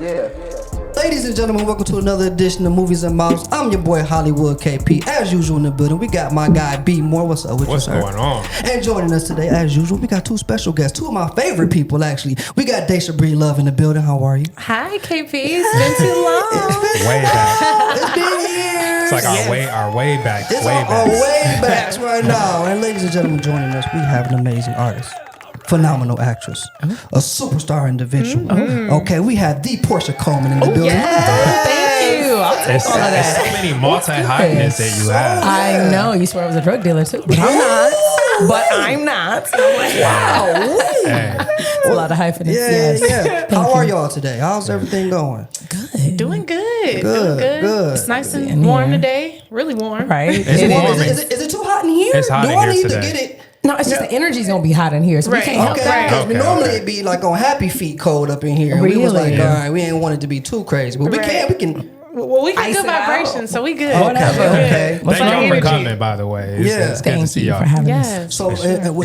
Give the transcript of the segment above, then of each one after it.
Ladies and gentlemen, welcome to another edition of Movies and Mouths. I'm your boy Hollywood KP. As usual in the building, we got my guy B Moore. What's up with you, sir? What's going on? And joining us today, as usual, we got two special guests, two of my favorite people, actually. We got Daisha Breedlove in the building. How are you? Hi, KP. It's been too long. Way back. It's been years. It's like our way back. It's our way backs right now. And ladies and gentlemen, joining us, we have an amazing artist. Phenomenal actress, a superstar individual. Okay, we have the Porscha Coleman in the building. Thank you. I'll take all of There's that. so many multi-hyphenates that you have. I know. You swear I was a drug dealer too, but I'm not. I'm like, wow. Hey, It's a lot of hyphenates. Yeah. How are y'all today? How's everything going? Good. Doing good. Good, Doing good. good. It's nice In and warm here. today. Really warm. Right? It's It warm. is. Is it too hot in here? It's hot Do in I here need today. to get it? No, it's just the energy's gonna be hot in here, so we Right. can't help Okay, that. because Okay, normally okay. it'd be like on happy feet cold up in here. And we was Really? like, all right, we ain't want it to be too crazy, but we Right. can. Well, we got Ice good it out. vibrations, so we good. Okay. Thank y'all for energy. coming, by the way. It's good to Thank see you y'all. for having us. Yes. So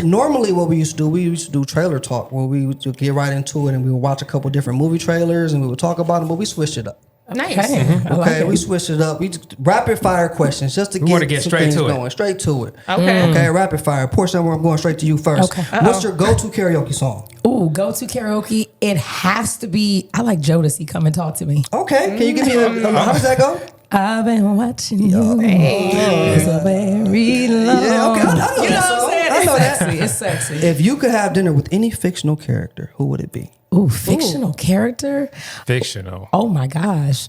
normally what we used to do trailer talk, where we would get right into it and we would watch a couple different movie trailers and we would talk about them, but we switched it up. Nice. Okay. I like Okay, it. we switched it up. We just rapid fire questions just to wanna get get some straight things to it. going. Straight to it. Okay. Okay, rapid fire. Porscha, I'm going straight to you first. Okay. What's your go-to karaoke song? Ooh, go to karaoke. It has to be. I like Jodeci. Come and talk to me. Okay, can you give me how does that go? I've been watching you. It's a very long. Yeah, okay, I know You know that what I'm song. saying? I know that. It's sexy. It's sexy. If you could have dinner with any fictional character, who would it be? Ooh, fictional character. Fictional. Oh my gosh.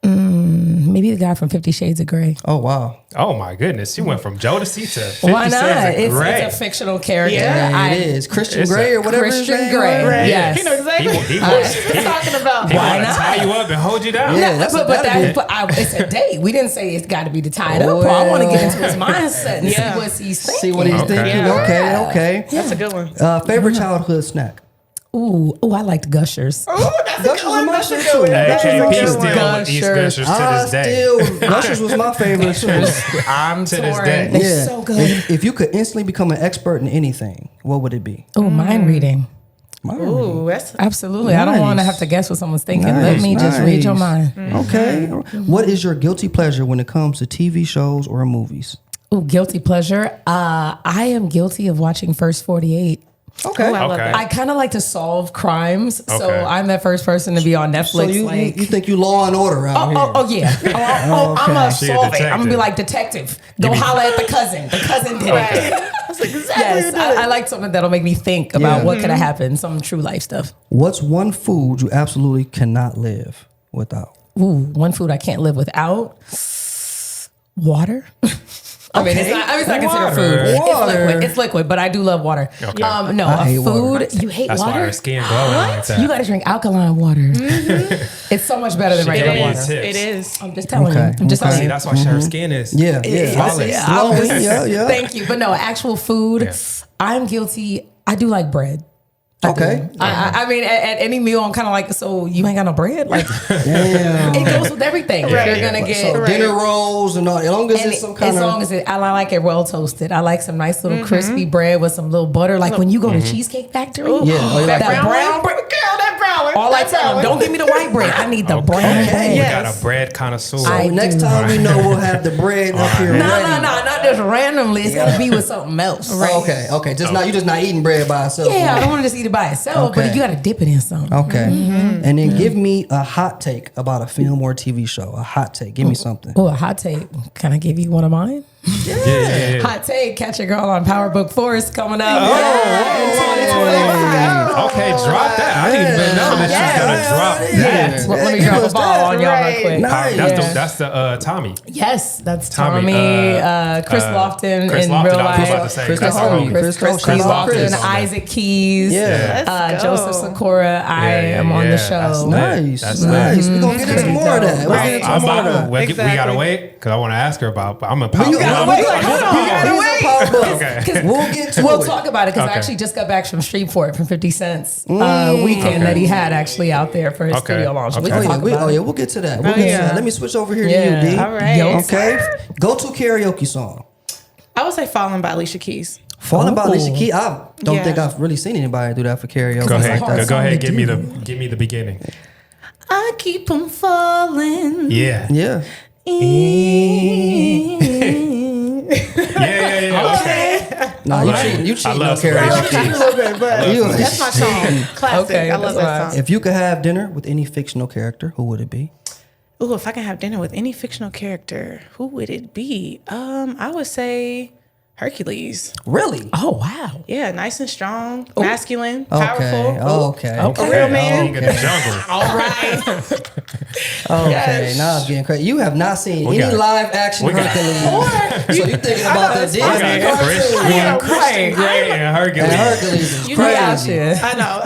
Maybe the guy from 50 Shades of Grey. Oh wow. Oh my goodness, you went from Jodeci to 50 Why not? Shades of It's Grey. a fictional character. Yeah, it is Christian it's Grey a or whatever. his Christian name Grey. was. Yes. You know exactly He what wants she's talking about. He Why want to not? tie you up and hold you down. Yeah, that's It's a date. We didn't say it's got to be to tie it up. Well. I want to get into his mindset and Yeah. see what he's thinking. See what he's Okay. thinking. Yeah. Okay. That's a good one. Favorite childhood snack? Ooh, I liked Gushers. Gushers was my shit too. Hey, Gushers was my KP shit. still eats Gushers to this day. Gushers was my favorite too. I'm To this torn. day. They're Yeah. so good. If you could instantly become an expert in anything, what would it be? Ooh, mind reading. Ooh, that's Absolutely. I don't Nice. want to have to guess what someone's thinking. Nice, Let me just read your nice. mind. Okay. What is your guilty pleasure when it comes to TV shows or movies? Ooh, guilty pleasure. I am guilty of watching First 48. Okay. I love Okay. that. I kind of like to solve crimes, so Okay. I'm that first person to be on Netflix. So you think you Law and Order out here? Oh yeah. I'm gonna She a solve it. I'm gonna be detective. like detective. Go holler at the cousin. The cousin did it. That's exactly Yes, I like something that'll make me think about what could have happened. Some true life stuff. What's one food you absolutely cannot live without? Ooh, one food I can't live without. Water. I mean, it's not considered food. Water. It's liquid, but I do love water. Okay. No, I a hate food. water. You hate That's why water? her skin glowing like that. You got to drink alkaline water. It's so much better than She regular gave you water. tips. It is. I'm just telling Okay, you. I'm just okay. telling See, you. that's why her skin is Yeah. flawless. Yeah. Thank you. But no, actual food, Yeah. I'm guilty. I do like bread. Okay. I mean, at any meal, I'm kind of like, so you ain't got no bread? Like, Damn. it goes with everything. Right. You're going to get... So dinner rolls and all, as long as And it's some kind as of. long as I like it well toasted. I like some nice little crispy bread with some little butter. Like when you go to Cheesecake Factory, Yeah. Oh, you like that brown bread. Girl, that brown one. All I That tell brown them, don't one. give me the white bread. I need the brown Okay. bread. We Yes. got a bread connoisseur. I Next do. time we know we'll have the bread up here. No, ready. not just randomly. It's got to be with something else. Oh, okay. Just not you just not eating bread by itself. Yeah, I don't want to just eat it by itself, Okay. but you got to dip it in something. Okay. And then give me a hot take about a film or TV show. A hot take. Give me something. Oh, a hot take. Can I give you one of mine? Yeah. Hot take. Catch a girl on Power Book Force coming up. Okay, drop that. I didn't even know that she's gonna drop that. Let me drop a ball on y'all real quick. Nice. That's the Tommy. Yes, that's Tommy, Tommy, Chris Lofton Chris in Lofton, real I was about life. to say, Chris that's the Lofton. homie. Chris Chris Lofton. Lofton, Isaac Keys, Yeah. Let's go. Joseph Sakura. I am on the That's show. lit. Nice. That's Nice. lit. We're going to get into more of that. We'll get into I'm more of about, that. we Exactly. gotta wait because I want to ask her about. I'm a pop. You gotta wait. Hold on. You gotta wait. Okay. We'll get to We'll it. talk about it because I Okay. actually just got back from Streetport from 50 Cent's weekend that he had actually out there for his Okay. studio launch. We Okay. can Oh yeah, talk about it. we'll get to that. We'll get to yeah. that. Let me switch over here Yeah. to you, D. All right. Yo. Okay. Go to karaoke song. I would say Falling by Alicia Keys. Falling by Oh. Alicia Keys. I don't Yeah. think I've really seen anybody do that for karaoke. Go like ahead. that. Go ahead. to Give me do. the beginning. I keep them falling. Yeah. Yeah. Yeah. Okay. No, you cheating on love karaoke. A little bit, but You- that's my song. Classic. Okay, I love that's that fine. song. If you could have dinner with any fictional character, who would it be? Ooh, if I can have dinner with any fictional character, who would it be? I would say Hercules. Really? Oh wow. Yeah, nice and strong, masculine, powerful. Okay. A real man. King of the jungle. All right. Okay. Yes. Now it's getting crazy. You have not seen We any got- live action we got- Hercules. So you thinking about the Disney I got Chris. cartoon? Yeah, Christian Grey and Hercules. And Hercules is You know, crazy. I know.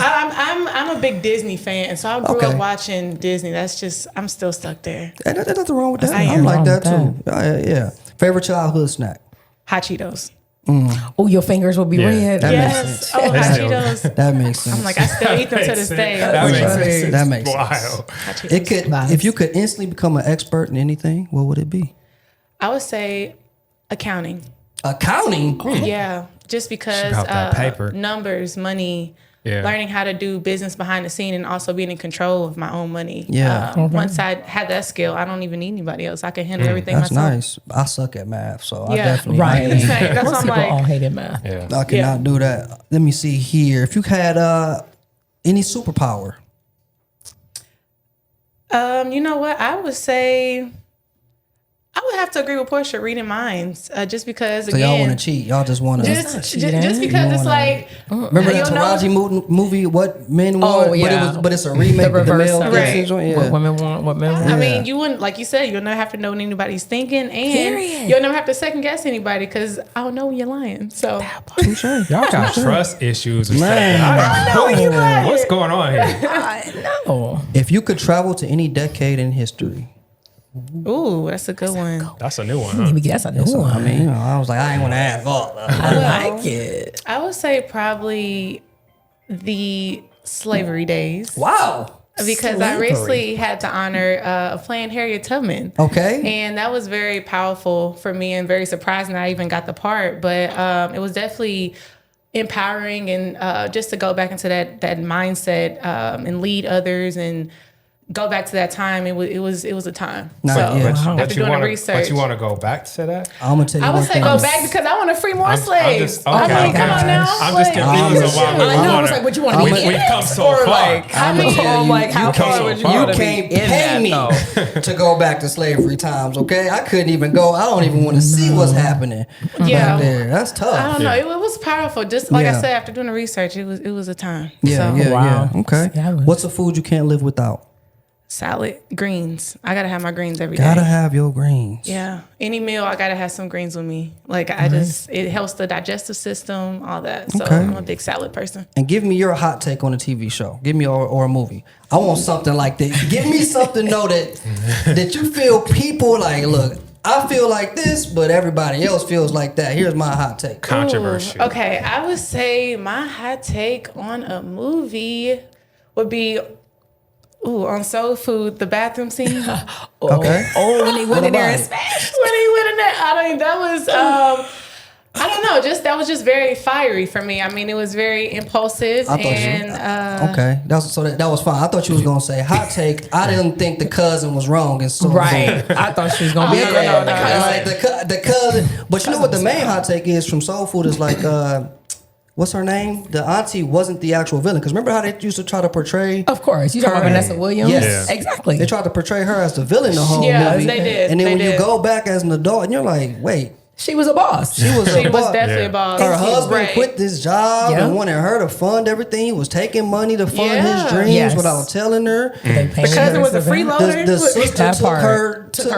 I'm a big Disney fan, so I grew Okay. up watching Disney. That's just I'm still stuck there. And there's nothing wrong with that. I I'm am. like Wrong that with too. Yeah. Favorite childhood snack? Hot Cheetos. Oh, your fingers will be Yeah. red. That makes Yes. sense. Oh, Hot That's Cheetos. That makes sense. I'm like I still eat them to this day. That makes sense. That makes sense. Wild. Hot Cheetos. It could, Nice. if you could instantly become an expert in anything, what would it be? I would say accounting. Accounting. Yeah, just because about that paper. numbers, money, Yeah. learning how to do business behind the scene, and also being in control of my own money. Yeah. Once I had that skill, I don't even need anybody else. I can handle everything That's myself. nice. I suck at math, so I Yeah. definitely Right. That's what Most I'm people all like. hated math. Yeah. I cannot Yeah. do that. Let me see here. If you had any superpower, You know what? I would say I would have to agree with Porscha reading minds, just because so y'all want again, to cheat. Y'all just want to. just cheating. because You it's wanna- like Remember that you know- Taraji movie? What men want? Oh, yeah. But it's a remake. The of the reverse male of Gibson's it. one? Yeah. What women want, what men want. I Yeah. mean, you wouldn't, like you said, you'll never have to know what anybody's thinking, and Period. you'll never have to second guess anybody because I don't know when you're lying. So Y'all got trust issues or something. Man. I don't you know. right. What's going on here? I know. If you could travel to any decade in history, ooh, that's a good one. That's a new one, huh? Maybe that's a new I one. mean, I was like, I ain't want to ask all. I like it. I would say probably the slavery days. Wow. Because I recently had the honor of playing Harriet Tubman. Okay. And that was very powerful for me and very surprising I even got the part. But it was definitely empowering and just to go back into that mindset and lead others and go back to that time. It was a time. Nah, so yeah. after doing the research, But you want to go back to that? I'm gonna tell you I would one say thing. go back because I want to free more I'm slaves. just- okay, I mean, come okay. on now. I'm just Like, confused on why we I know. I was wanna- like, what you want to be We've in come it? so Or far. like, I'm gonna tell you, like, how you far can't- would you you want to be can't in pay that, me though? to go back to slavery times, okay? I couldn't even go. I don't even want to see what's happening Yeah. back there. That's I tough. don't know. It was powerful. Just like Yeah. I said, after doing the research, it was a time. Yeah, So, yeah, Wow. yeah. Okay. Yeah, I would- What's a food you can't live without? salad, greens. I gotta have my greens every day. Gotta have your greens. Yeah. Any meal, I gotta have some greens with me. Like it helps the digestive system, all that. So Okay. I'm a big salad person. And give me your hot take on a TV show. Give me or a movie. I want something like that. Give me something though that you feel people like. Look, I feel like this, but everybody else feels like that. Here's my hot take. Controversial. Okay, I would say my hot take on a movie would be on Soul Food, the bathroom scene. Okay. Oh, when he went in there and about it? smashed. When he went in there, that was I don't know, that was just very fiery for me. I mean, it was very impulsive I thought and Okay, that was fine. I thought you was gonna say hot take. I didn't think the cousin was wrong, and so Right. I thought she was going to be Oh, a no, girl. no, no. like the cousin. But you know what the main hot take is from Soul Food is like, what's her name? The auntie wasn't the actual villain. Because remember how they used to try to portray? Of course. You talking about Her- Vanessa Williams? Yes. Yeah. Exactly. They tried to portray her as the villain the whole Yes, movie. they did. And then They when you did. go back as an adult, and you're like, wait, She was a boss. she was she a was boss. definitely Yeah. a boss. Her husband Right. quit this job Yeah. and wanted her to fund everything. He was taking money to fund Yeah. his dreams Yes. without telling her. The cousin was a freeloader. The sister That took part. her Took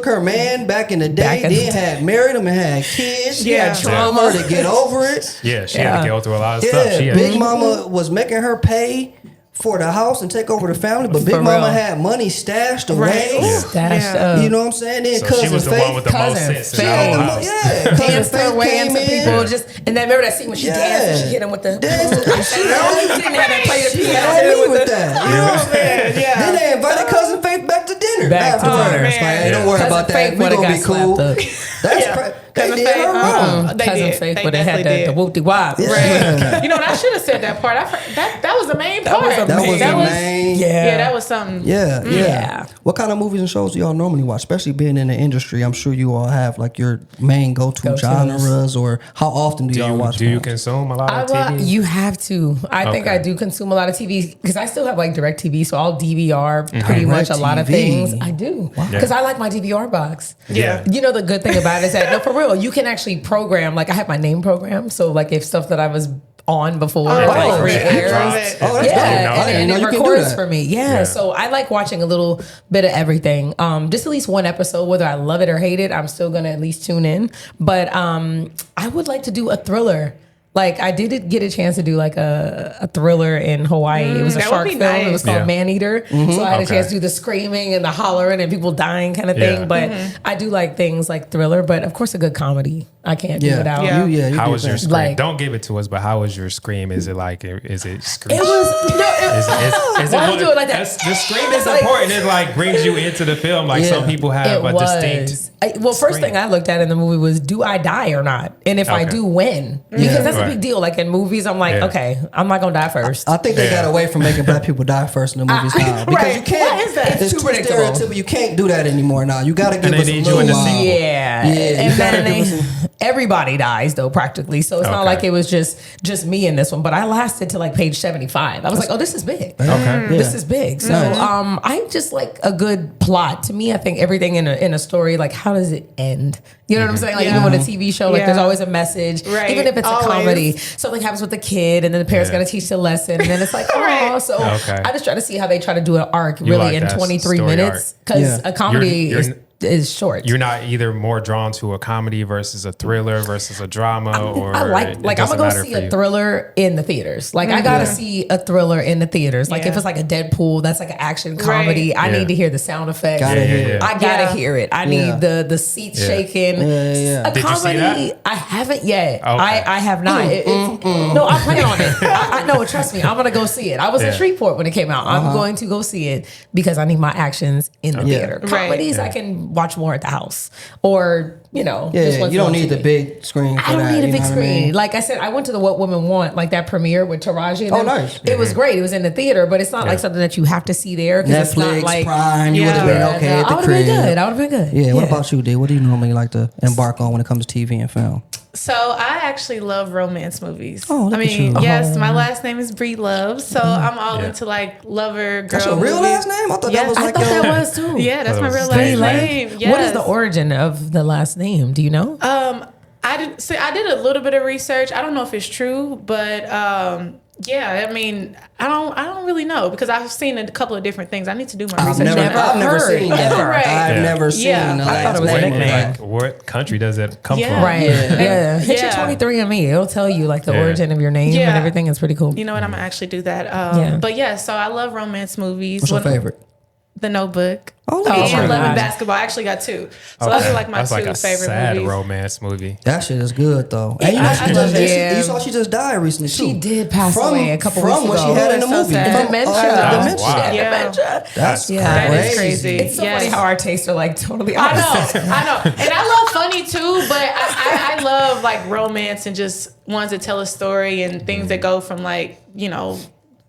her man. back in the day. Back in the Then day. had married him and had kids. She Yeah. had trauma to get over it. Yeah, she had Yeah. to go through a lot of stuff. She Yeah, had Big Mama was making her pay for the house and take over the family, but Big For Mama real. had money stashed away. Right. Ooh. Stashed Yeah. up. You know what I'm saying? Then so cousin she was the Faith, one with the most Cousin sense in the Faith. whole house. yeah, cousin Danced her Faith way came into in. people. Just and then remember that scene when she danced and she hit him with the. Danced. She didn't have to play the She piano. had hit him me with the- that. You know what I'm saying? Then they invited cousin Faith back to dinner. Back to afterwards. dinner. Like, hey, don't worry Cousin about that. Faith We would've gonna got be cool. slapped up. That's Yeah. Cousin did Faith. her wrong. They Cousin did. Faith They would have had definitely the did. whoop-de-wop. Right. You know, and I should have said that part. That was the main part. was That was the main. Yeah, that was something. Yeah. What kind of movies and shows do y'all normally watch? Especially being in the industry, I'm sure you all have like your main go-to genres, or how often do y'all watch? Do you consume a lot of TV? You have to. I think Okay. I do consume a lot of TV because I still have like direct TV, so I'll DVR pretty much a lot of DirecTV. things. I do because I like my DVR box. Yeah. You know the good thing about it is that no, for real, you can actually program. Like I have my name program, so like if stuff that I was on before like re-airs. Right. Oh, that's Yeah, dope. I didn't and know it you could do records that. for me. Yeah, so I like watching a little bit of everything. Just at least one episode, whether I love it or hate it, I'm still gonna at least tune in. But I would like to do a thriller. Like I did get a chance to do like a thriller in Hawaii. It was a that would shark be film. It was nice. called Man Eater. So I had a Okay. chance to do the screaming and the hollering and people dying kind of thing. Yeah. But I do like things like thriller. But of course, a good comedy I can't do without. Yeah. You How did was your that. scream? Like- Don't give it to us, but how was your scream? Is it like, is it scream? It was Is Why you do it like that? The scream is Like- important. It like brings you into the film. Like some people have a distinct. First scream. thing I looked at in the movie was, do I die or not? And if I Okay. do, when? Because that's a Right. big deal. Like in movies, I'm like, Yeah. okay, I'm not gonna die first. I think they got away from making black people die first in the movies now because Right. you can't. Why is that? It's Too too predictable. stereotypical. You can't do that anymore now. You got to give And they us a need you in little the while. sequel. Yeah, Yeah, and you gotta then give us everybody dies though practically, so it's not Okay. like it was just me in this one. But I lasted to like page 75. I was like, oh, this is big. Okay. This is big. So I just like a good plot. To me, I think everything in a story, like how does it end? You know what I'm saying? Like even with a TV show, like Yeah. there's always a message. Right. Even if it's Always. a comedy, something happens with the kid, and then the parents Yeah. got to teach the lesson, and then it's like, oh, Right. so Okay. I just try to see how they try to do an arc like really in that 23 story minutes arc. because Yeah. a comedy You're- is short. You're not either more drawn to a comedy versus a thriller versus a drama, or I it like I'm doesn't gonna go matter see for a you? thriller in the theaters. Like I gotta see a thriller in the theaters. Like if Yeah. it's like a Deadpool, that's like an action comedy. I Yeah. need to hear the sound effects. Gotta hear it. I gotta Yeah. hear it. I Yeah. need the seats Yeah. shaking. Yeah. A Did you see comedy, that? I haven't yet. Okay. I have not. No, I plan on it. I know. Trust me, I'm gonna go see it. I was in Yeah. Shreveport when it came out. I'm going to go see it because I need my actions in the theater. Right. Comedies I can watch more at the house or Yeah, just once you don't on need the TV. big screen for I don't that. need a you big know what I screen. mean? Like I said, I went to the What Women Want, like that premiere with Taraji. And Oh, them. nice. It was great. It was in the theater, but it's not like something that you have to see there because it's not Netflix, like Prime, you would have Yeah. been okay at the I would have crib. been good. I would have been good. Yeah, what about you, D? What do you normally like to embark on when it comes to TV and film? So I actually love romance movies. Oh, look I at mean, you. yes, my last name is Breedlove, so I'm all Yeah. into like lover girl. That's your real movies. last name? I thought Yes. that was I like thought your... that was too. Yeah, that's my real last Stage name. name. Yes. What is the origin of the last name? Do you know? I did a little bit of research. I don't know if it's true, but yeah, I mean, I don't really know because I've seen a couple of different things. I need to do my I've research. never, Never I've never heard, seen that. ever. Right. I've Yeah. never seen Yeah. the I last thought it was a name. nickname. Like, what country does it come Yeah. from? Right. Yeah. Hit your Yeah. 23andMe. It'll tell you like the Yeah. origin of your name Yeah. and everything. It's pretty cool. You know what? I'm gonna actually do that. Yeah. But yeah, so I love romance movies. What's your favorite? The Notebook. Oh, look Oh, at my And Love and gosh. Basketball. I actually got two. So those are like my That's two like a favorite sad movies. romance movie. That shit is good though. And you know I she love just, it. Yeah. you saw she just died recently too. She did pass From- away a couple from weeks what ago. she had in the Oh, movie. that's so sad. From, Dementia. dementia. Wow. Yeah. Yeah. Dementia. That's Yeah. That crazy. is crazy. It's so funny Yes. how our tastes are like totally I opposite. know, I know, and I love funny too. But I love like romance and just ones that tell a story and things that go from like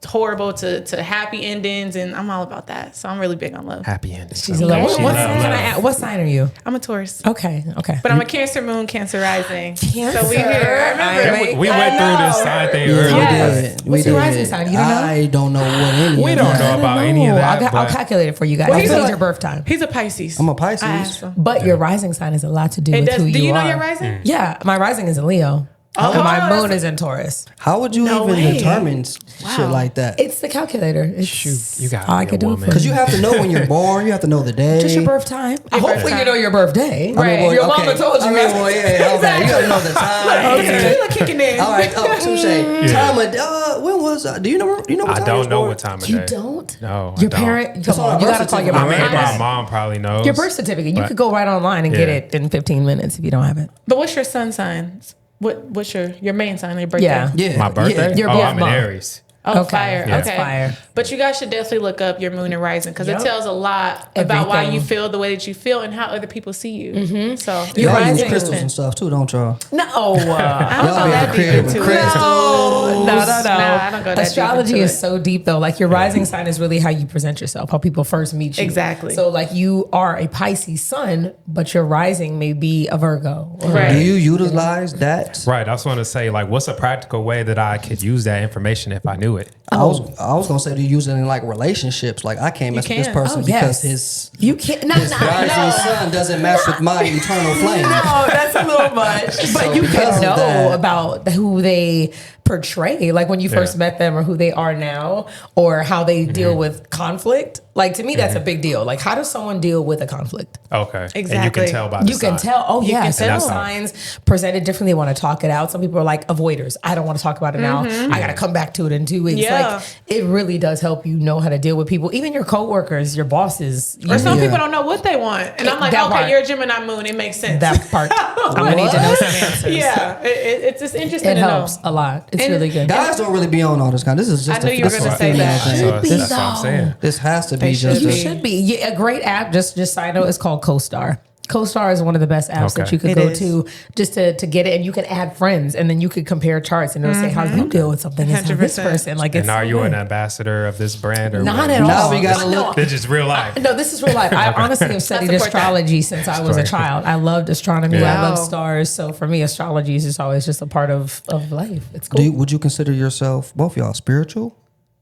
horrible to happy endings, and I'm all about that. So I'm really big on love. Happy ending. She's a love. She What loves sign? love. Can I ask, what sign are you? I'm a Taurus, Okay. but I'm a Cancer moon, Cancer rising. Cancer. So we here. I Remember? am a- We I went through this know. side thing Yeah, earlier. we Yes. did. What's We your did. rising sign? You don't know? I don't know what any We of don't that. know about any of that. I'll but calculate it for you guys. What What is is it? your birth time? He's a Pisces. I'm a Pisces. I asked him. But your rising sign has a lot to do It with does. who Do you know are. your rising? Yeah, my rising is a Leo. and my that's- moon is in Taurus. How would you No even way. determine shit like that? It's the calculator. It's Shoot, you gotta all I be can a do it woman. for Because you. you have to know when you're born. You have to know the day. Just your birth time. Your Hopefully birth you time. know your birthday. I mean, well, Your okay. mama told you. I mean, well, yeah, okay. You gotta know the time. Okay. You're kicking in. All right. Oh, touche. Time of when was? Do you know? What time I you was don't know born? what time of You day. don't? No, I Your don't. parent, come on on, our you birth gotta call your certificate. mom. I mean, and my ask. mom probably knows. Your birth certificate. You but- could go right online and get Yeah. it in 15 minutes if you don't have it. But what's your sun sign? What's your main sign? Your birthday? Yeah. Yeah. My birthday? Your oh, birth I'm an month. Aries. Oh, Okay. fire. Yeah. Okay. It's fire. But you guys should definitely look up your moon and rising because Yep. it tells a lot about why Everything. you feel the way that you feel and how other people see you. So Your Y'all use rising- crystals and stuff too, don't y'all? No. I don't Y'all go be that deep creative into with it. crystals. No, Nah, I don't go that Astrology deep into is so deep though. Like your rising sign is really how you present yourself, how people first meet you. Exactly. So like you are a Pisces sun, but your rising may be a Virgo. Or Right. Do you utilize that? Right. I was going to say, like, what's a practical way that I could use that information if I knew it? I was gonna say, do you use it in like relationships? Like I can't mess with this can. person Oh, because yes. his You can't. No, rising sun doesn't match with my eternal flame. No, that's a little much. But So you because can of know that- about who they portray, like when you first met them or who they are now or how they deal with conflict. Like to me, that's a big deal. Like how does someone deal with a conflict? Okay. And you Exactly. can tell by the You can sign. tell. Oh, yeah. can Some tell. signs presented differently. They want to talk it out. Some people are like avoiders. I don't want to talk about it now. I got to come back to it in 2 weeks. Yeah. Like it really does help you know how to deal with people, even your coworkers, your bosses. Or some Yeah. people don't know what they want. And I'm like, That okay, part. you're a Gemini moon. It makes sense. That part. I'm going to need to know some answers. yeah. It's just interesting It to helps know. a lot. It's And- really good. Guys don't really be on all this kind. This is just I knew you were this gonna is a say female that. thing. So Should be, that's what I'm though. saying. This has to be They just should You a, should be. Yeah, a great app, just side note, is called CoStar. CoStar is one of the best apps that Okay. you could It go is. to just to get it, and you can add friends, and then you could compare charts, and it'll say how you deal with something is how this 100%. person. Like, it's And are so you an good. ambassador of this brand or Not what? at all. Now we gotta No, look- It's just real life. No, this is real life. I honestly have studied support that. astrology since I was a Sorry. child. I loved astronomy. Yeah. I love Wow. stars. So for me, astrology is just always just a part of life. It's cool. would you consider yourself, both y'all, spiritual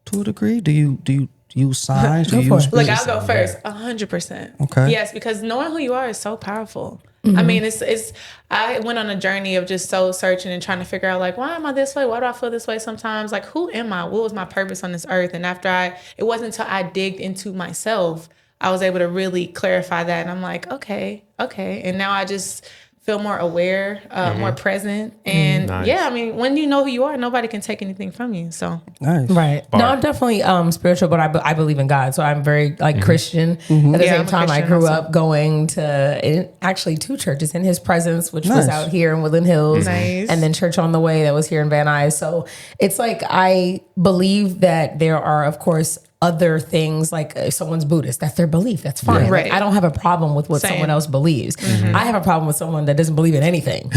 to a degree? Do you use signs? Do you Go for use it. Look, I'll go first. 100%. Okay. Yes, because knowing who you are is so powerful. Mm-hmm. I mean, it's. I went on a journey of just soul searching and trying to figure out like, why am I this way? Why do I feel this way sometimes? Like, who am I? What was my purpose on this earth? And after it wasn't until I digged into myself, I was able to really clarify that. And I'm like, okay. And now I just feel more aware, more present. And Nice. yeah, I mean, when you know who you are, nobody can take anything from you. So Nice. Right. No, Bar. I'm definitely spiritual, but I believe in God. So I'm very like Christian. At the Yeah, same I'm a time, I Christian grew also. up going to actually 2 churches, in His Presence, which was Nice. out here in Woodland Hills, Nice. and then Church on the Way that was here in Van Nuys. So it's like I believe that there are, of course, other things, like if someone's Buddhist, that's their belief. That's fine. Like, Right. I don't have a problem with what Same. someone else believes. I have a problem with someone that doesn't believe in anything.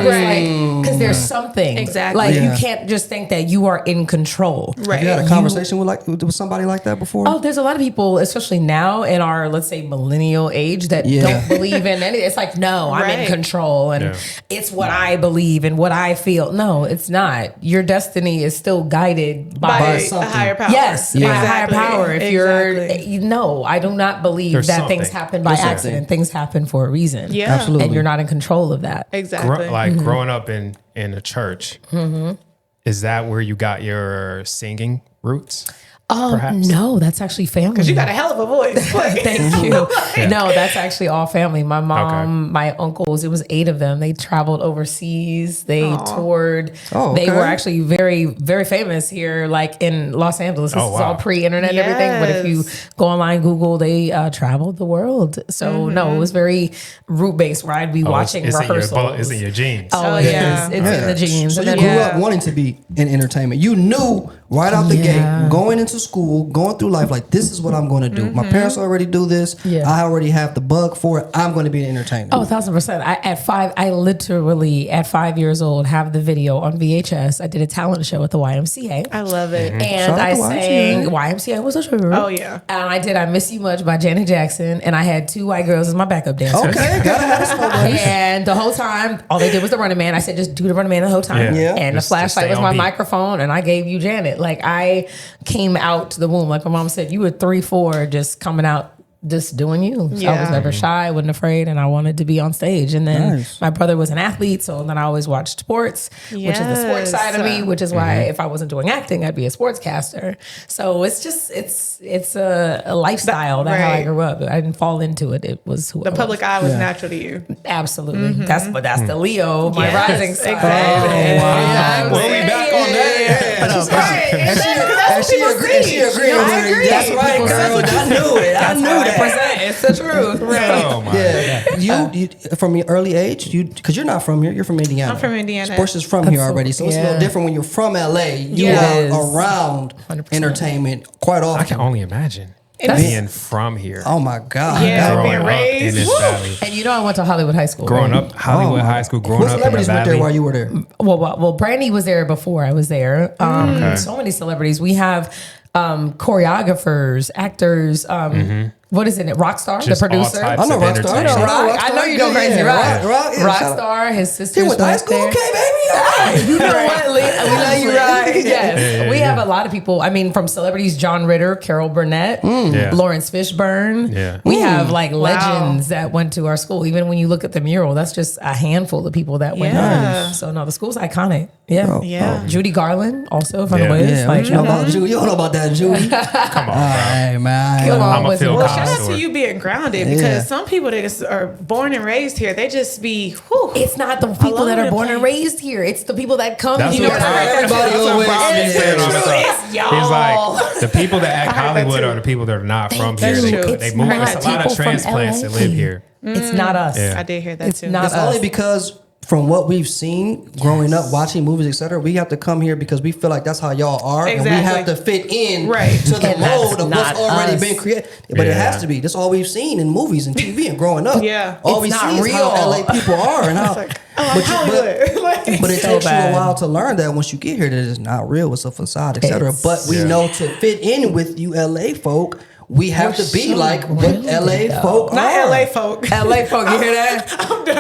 Because there's something. Exactly. Like Yeah. you can't just think that you are in control. right. Have you had a conversation with somebody like that before? Oh, there's a lot of people, especially now in our, let's say, millennial age, that Yeah. don't believe in anything. It's like, no, I'm in Right. control and Yeah. it's what I believe and what I feel. No, it's not. Your destiny is still guided by by, a something. higher power. yes, by a higher Exactly. power. If Exactly. no, I do not believe There's that things something. happen by There's accident. something. Things happen for a reason. Yeah. Absolutely. And you're not in control of that. Exactly. Growing up in a church, is that where you got your singing roots? Perhaps? No, that's actually family. You got a hell of a voice. Like, Thank you. No, that's actually all family. My mom, Okay. my uncles, it was 8 of them. They traveled overseas. They toured. Oh, They okay. were actually very, very famous here, like in Los Angeles. This Oh, is wow. all pre-internet and everything. But if you Yes. go online, Google, they traveled the world. So no, it was very root-based where I'd be watching it's rehearsals. It's in your genes. Oh, Oh, it yeah. is. It's in the genes. So And you then- grew up wanting to be in entertainment. You knew right out the Yeah. gate, going into school, going through life, like this is what I'm going to do. My parents already do this. Yeah. I already have the bug for it. I'm going to be an entertainer. Oh, 1,000%. I literally at 5 years old have the video on VHS. I did a talent show at the YMCA. I love it. And Shout out I to sang YMCA. YMCA was a true. Oh, yeah. And I did I Miss You Much by Janet Jackson. And I had 2 white girls as my backup dancers. Okay, gotta have a snow buddies. And the whole time, all they did was the Running Man. I said, just do the Running Man the whole time. Yeah. And Just the flashlight stay was on my beat. microphone, and I gave you Janet. Like I came out to the womb, like my mom said, you were 3, 4, just coming out. Just doing you. So I was Yeah. never shy, I wasn't afraid, and I wanted to be on stage. And then Nice. my brother was an athlete, so then I always watched sports, which is the sports Yes. side of me, which is why if I wasn't doing acting, I'd be a sportscaster. So it's just it's a lifestyle that how I Right. grew up. I didn't fall into it. It was who The I public was. eye was natural to you. Absolutely. That's the Leo, my Yes, rising sign. exactly. Oh, wow. Well, we back on that. Yeah. But, And she agreed. I agree. That's right, People girl. see. I knew it. I knew that. It's the truth. Right. Oh my Yeah, God. you from your early age, because you're not from here, you're from Indiana. I'm from Indiana. Sports is from here already, so it's a little different when you're from LA. You Yes. are around 100%. entertainment quite often. I can only imagine That's- being from here. Oh my God! Yeah. growing being up raised. in this Woo. valley. And you know, I went to Hollywood High School. Growing right? up, Hollywood High School, growing What up in the celebrities went there valley. while you were there? Well, Brandy was there before I was there. Okay. So many celebrities. We have choreographers, actors. What is it? Rockstar, Just the all producer. types I know of Rockstar. entertainment. I know Rock, Rockstar. I know you know Yeah, Crazy yeah, Rock. Rock, yeah, shout out. Rockstar, his He sisters went to high went school. there. Okay, baby. All right. You know what, Lee? We know you right. Yes. Yeah, We yeah. have a lot of people. I mean, from celebrities, John Ritter, Carol Burnett, Yeah. Lawrence Fishburne. Yeah. We have like legends that went to our school. Even when you look at the mural, that's just a handful of people that went Yeah. there. So no, the school's iconic. Yeah. Yeah. Judy Garland, also from Yeah. the Wiz. Yeah, Like, what you know about Judy? You don't know about that, Judy? Come on, bro. Hey man. Come on. I'm a was- Phil well, Shout Collins out to story. you being grounded Yeah. because some people that are born and raised here, they just be, whew. it's not the people all that over are the born and place. raised here. It's the people that come. That's You know what what I heard? Everybody That's what always Bob be says. saying all the time. It's y'all. He's like, the people that act I heard that Hollywood too. are the people that are not from here. That's They, true. they It's move. not It's a lot people of from transplants that LA. live here. It's not us. Yeah. I did hear that It's too. not It's us. only because from what we've seen growing up, watching movies, etc., we have to come here because we feel like that's how y'all are, and we have Exactly. to fit in Right. to the And that's mold of what's not already us. been created. But it has Yeah. to be. That's all we've seen in movies and TV and growing up. Yeah. all It's we not see is how real. LA people are and how. Like Hollywood. Like, But it So takes you bad. a while to learn that once you get here that it's not real, it's a facade, etc. It's- But we Yeah. know to fit in with you LA folk, we have to be so like what LA though. folk not are. LA folk. LA folk, you hear that?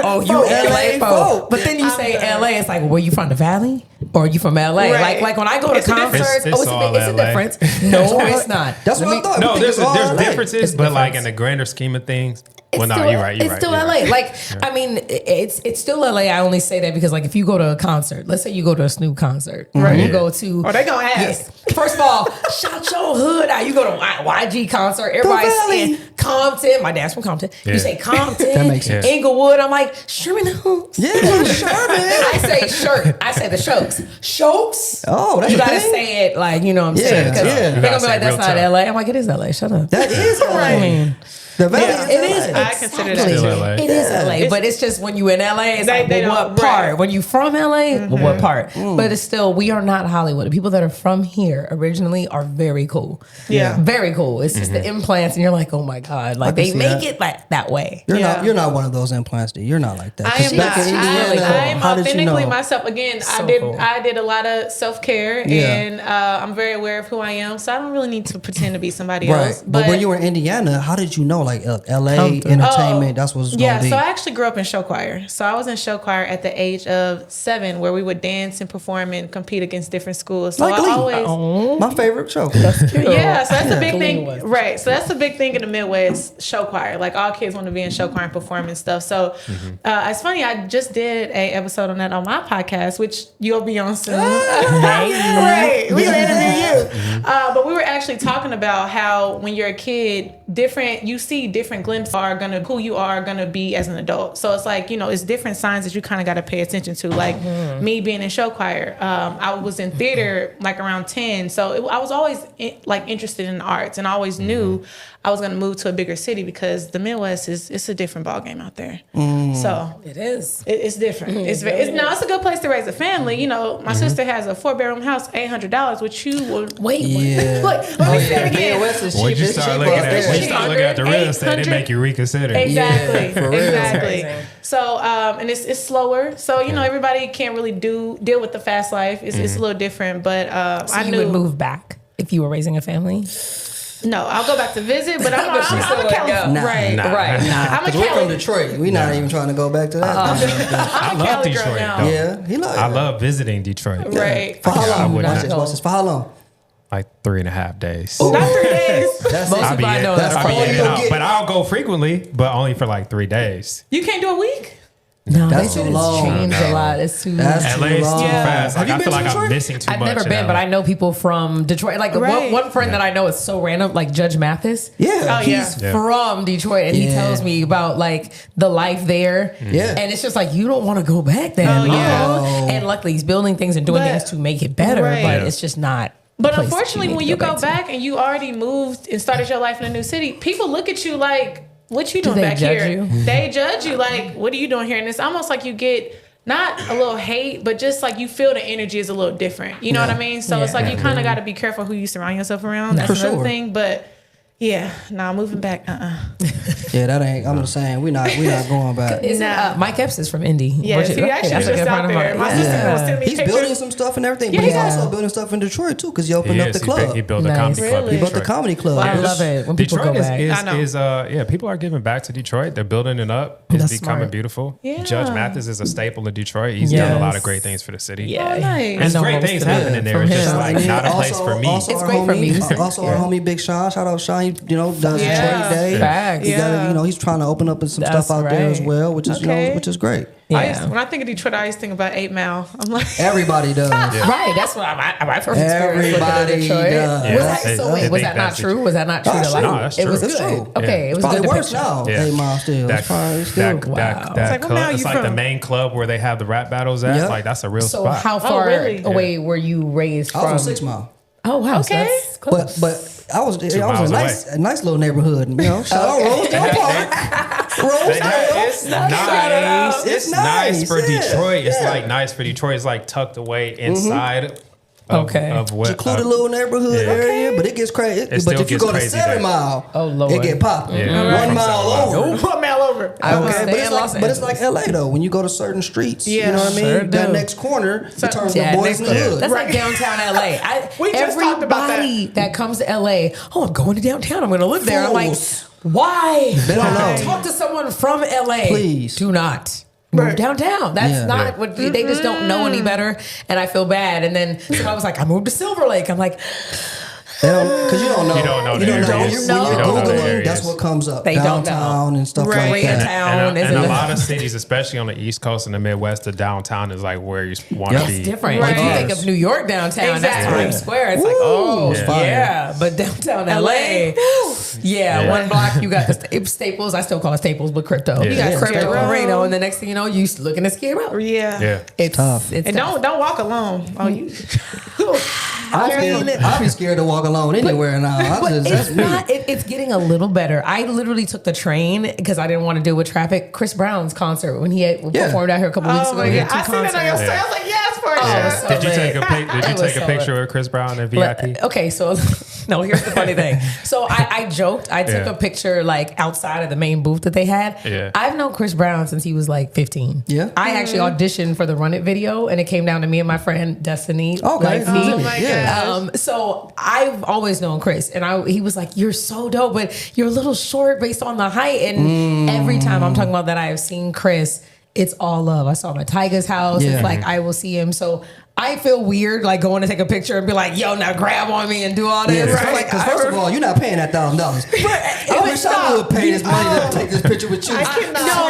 Oh, you LA folk. But then you I'm say done. LA, it's like, were you from the Valley? Or are you from LA? Right. Like when I go to It's a difference. concerts, It's it's all a LA. difference. No, it's not. That's Let what I me- thought. We No, think there's it's all there's LA. differences, It's but like difference. in the grander scheme of things, It's well, no, still- you're right. You're it's right. still you're LA. right. Like, I mean, it's still LA. I only say that because, like, if you go to a concert, let's say you go to a Snoop concert, right? You Yeah. go to. Oh, they gonna ask. Yeah. First of all, shout your hood out. You go to YG concert, everybody's Valley. saying Compton. My dad's from Compton. Yeah. You say Compton. That makes sense. Inglewood. I'm like Sherman Oaks. Yeah, Sherman. I say shirt. I say the Shokes. Shokes. Oh, that's you a gotta thing? say it like, you know what I'm Yeah, saying? 'Cause yeah. they're You gonna gotta be say like, it that's real not tough. LA. I'm like, it is LA. Shut up. That is LA. I mean, The Valley yeah, is it LA. is. I consider that Exactly. Still LA. It is Yeah. LA, but it's just when you in LA, it's They- like, they well, don't- what part? right. When you from LA, well, what part? But it's still, we are not Hollywood. The people that are from here originally are very cool. Yeah. Very cool. It's just the implants, and you're like, oh my God. Like, can they see make that. it like that way. Yeah. You're not one of those implants, dude. You're not like that. I 'Cause am back not. in Indiana, really I'm how did you authentically know? myself. Again, So cool. I did a lot of self care, Yeah. and I'm very aware of who I am. So I don't really need to pretend to be somebody Right. else. But when you were in Indiana, how did you know? Like LA Compton. entertainment, that's what's going Yeah, to be. so I actually grew up in show choir. So I was in show choir at the age of 7, where we would dance and perform and compete against different schools. So Like I Glee. always, My favorite show. yeah, so that's a big Glee thing, was. right? So that's a big thing in the Midwest, show choir. Like all kids want to be in show choir and perform and stuff. So it's funny. I just did a episode on that on my podcast, which you'll be on soon. Right, we gonna interview you. But we were actually talking about how when you're a kid, you see different glimpses who you are gonna be as an adult. So it's like, it's different signs that you kind of got to pay attention to. Like me being in show choir, I was in theater like around 10, so I was always interested in the arts, and I always knew I was gonna move to a bigger city because the Midwest it's a different ballgame out there. So It is. it's different. It's a good place to raise a family. My sister has a 4-bedroom house, $800, which you would Wait, Yeah. look. Let me say it again. Midwest is When cheap. you It's start cheap looking out at there. when you start looking at the real estate, it 800. make you reconsider. Exactly. Yeah, for real. Exactly. Crazy. So, and it's slower. So, everybody can't really deal with the fast life. It's a little different, but So I you knew. would move back if you were raising a family? No, I'll go back to visit, but I'm But she a still would California. go. Right. Nah. Right. I'm a Because we're from Cali. Detroit. We're not even trying to go back to that. I I'm a love Cali girl Detroit, now. though. Yeah, he loves I love visiting Detroit. Right. For how Yeah, I long? would Watch not. this. Watch this. For how long? Like 3.5 days. Not 3 days. That's Most it. I'll be people I in, know that's I'll be all in you'll and out. get. But I'll go frequently, but only for like 3 days. You can't do a week? No, That's they too said long. it's changed No. a lot. It's too. That's LA too is too long. fast. Have Like, you I been feel to like I'm Detroit? missing too I've much. never in been, but LA. I know people from Detroit. Like Right. one friend that I know is so random, like Judge Mathis. Yeah. Oh, yeah. He's from Detroit, and he Yeah. tells me about like the life there. Yeah. And it's just like you don't want to go back there. Oh, yeah. And luckily, he's building things and doing But- things to make it better. Right. But Yeah. it's just not. But place unfortunately, need when to you go go back and you already moved and started your life in a new city, people look at you like, what you doing they back judge here? you? They judge you like, what are you doing here? And it's almost like you get not a little hate, but just like you feel the energy is a little different. You know what I mean? So it's like you kind of got to be careful who you surround yourself around. That's For another sure. thing. But yeah, moving back, Yeah, that ain't. I'm just saying we not going back. Isn't Mike Epps is from Indy? Yeah, see, Right, actually that's a just good out friend of there. mine. My Yeah. sister was sending me He's pictures. building some stuff and everything, but Yeah, he's he is. also building stuff in Detroit too because he opened He up is. the club. He built a Nice. comedy club. in Really? He built the Detroit. comedy club. I love it when people Detroit go back. I know. is people are giving back to Detroit. They're building it up. It's That's becoming smart. beautiful. Yeah. Judge Mathis is a staple in Detroit. He's done a lot of Yes. great things for the city. Yeah, Oh, nice. There's I know great most things of it happening there. from It's just him. like not a place for me. Also It's our great for homie, music. Also, our homie Big Sean. Shout out Sean. Does Yeah. Detroit Day. Facts. He got, Yeah. he's trying to open up some That's stuff out there as right. well, which is Okay. which is great. Yeah. When I think of Detroit, I used to think about 8 Mile. I'm like, Everybody does. Right, that's what my first experience looking at Everybody Detroit. does. Yeah. Was that, They- so they wait, was think that not that's true? Was that not true No, to that's life? true. That's It was true. good. That's true. Okay, it was Probably good worse depiction. now. Yeah. 8 Mile still. That, It's probably still. that, Wow. that, It's that like, well, club, now it's you like the from- main club where they have the rap battles at. Yep. Like that's a real So spot. how far really? away were you raised I from? was on 6 Mile. Oh wow, Okay. so that's close. But I was miles a nice little neighborhood. You know, shout out Rosedale Park. Rosedale. It's nice. It's It's nice for nice, yeah. Detroit. It's Yeah. like nice for Detroit. It's like tucked away inside Okay. of what Secluded little neighborhood Yeah. area, but it gets crazy. But still if you gets go to crazy 7 there. Mile, Oh, Lord. it get popping. Yeah. 1 From mile 7 Mile. over. 1 mile over. I was Okay, staying in Los but it's like Angeles. LA though. When you go to certain streets, Yeah, you know what I mean. sure That do. next corner, it turns Yeah, the boys next in the door. hood. That's like downtown LA. We just talked about that. Everybody that comes to LA, oh, I'm going to downtown. I'm going to live there. I'm like, Fools. why? They don't know. Talk to someone from LA. Please. Do not. Move Right. downtown. That's Yeah. not what they just don't know any better, and I feel bad. And then I was like, I moved to Silver Lake. I'm like, Because you don't know. You don't know the You don't know. areas. When You you're don't know the Googling, areas. that's what comes up. They don't know. Downtown and stuff Right. like that. Koreatown and isn't a it? lot of cities, especially on the East Coast and the Midwest, the downtown is like where you want to Yep. be. It's different. Right. Like you think of New York downtown, that's Exactly. Times Square. It's like, Woo, oh, it's fire. yeah. But downtown LA, yeah, Yeah. one block you got the Staples. I still call it Staples, but crypto. Yeah. You got Yeah. crypto Skid and Row. Reno, and the next thing you know, you looking at Skid Row. Yeah. Yeah. It's tough. It's And tough. don't walk alone. Oh, you. I'd be scared to walk alone anywhere now. But That's it's me. not. It's getting a little better. I literally took the train because I didn't want to deal with traffic. Chris Brown's concert when he had Yeah. performed out here a couple weeks Oh ago. my He God. had two I seen that on your concerts. story. I was like, yes, for Yeah. sure. So Did you take a lit. pic? Did you It was take a so picture lit. with Chris Brown at VIP? Okay, so no, here's the funny thing. So I joked. I took Yeah. a picture like outside of the main booth that they had. Yeah. I've known Chris Brown since he was like 15. Yeah. I actually auditioned for the Run It video, and it came down to me and my friend Destiny. Okay. Like Oh me. my Yeah. gosh. So I've always known Chris, and he was like, "You're so dope, but you're a little short based on the height." And every time I'm talking about that, I have seen Chris. It's all love. I saw him at Tyga's house. Yeah. It's like I will see him. So I feel weird like going to take a picture and be like, "Yo, now grab on me and do all Yeah, this." because first of all, you're not paying that $1,000. I wish I would pay this money to take this picture with you. I cannot. No,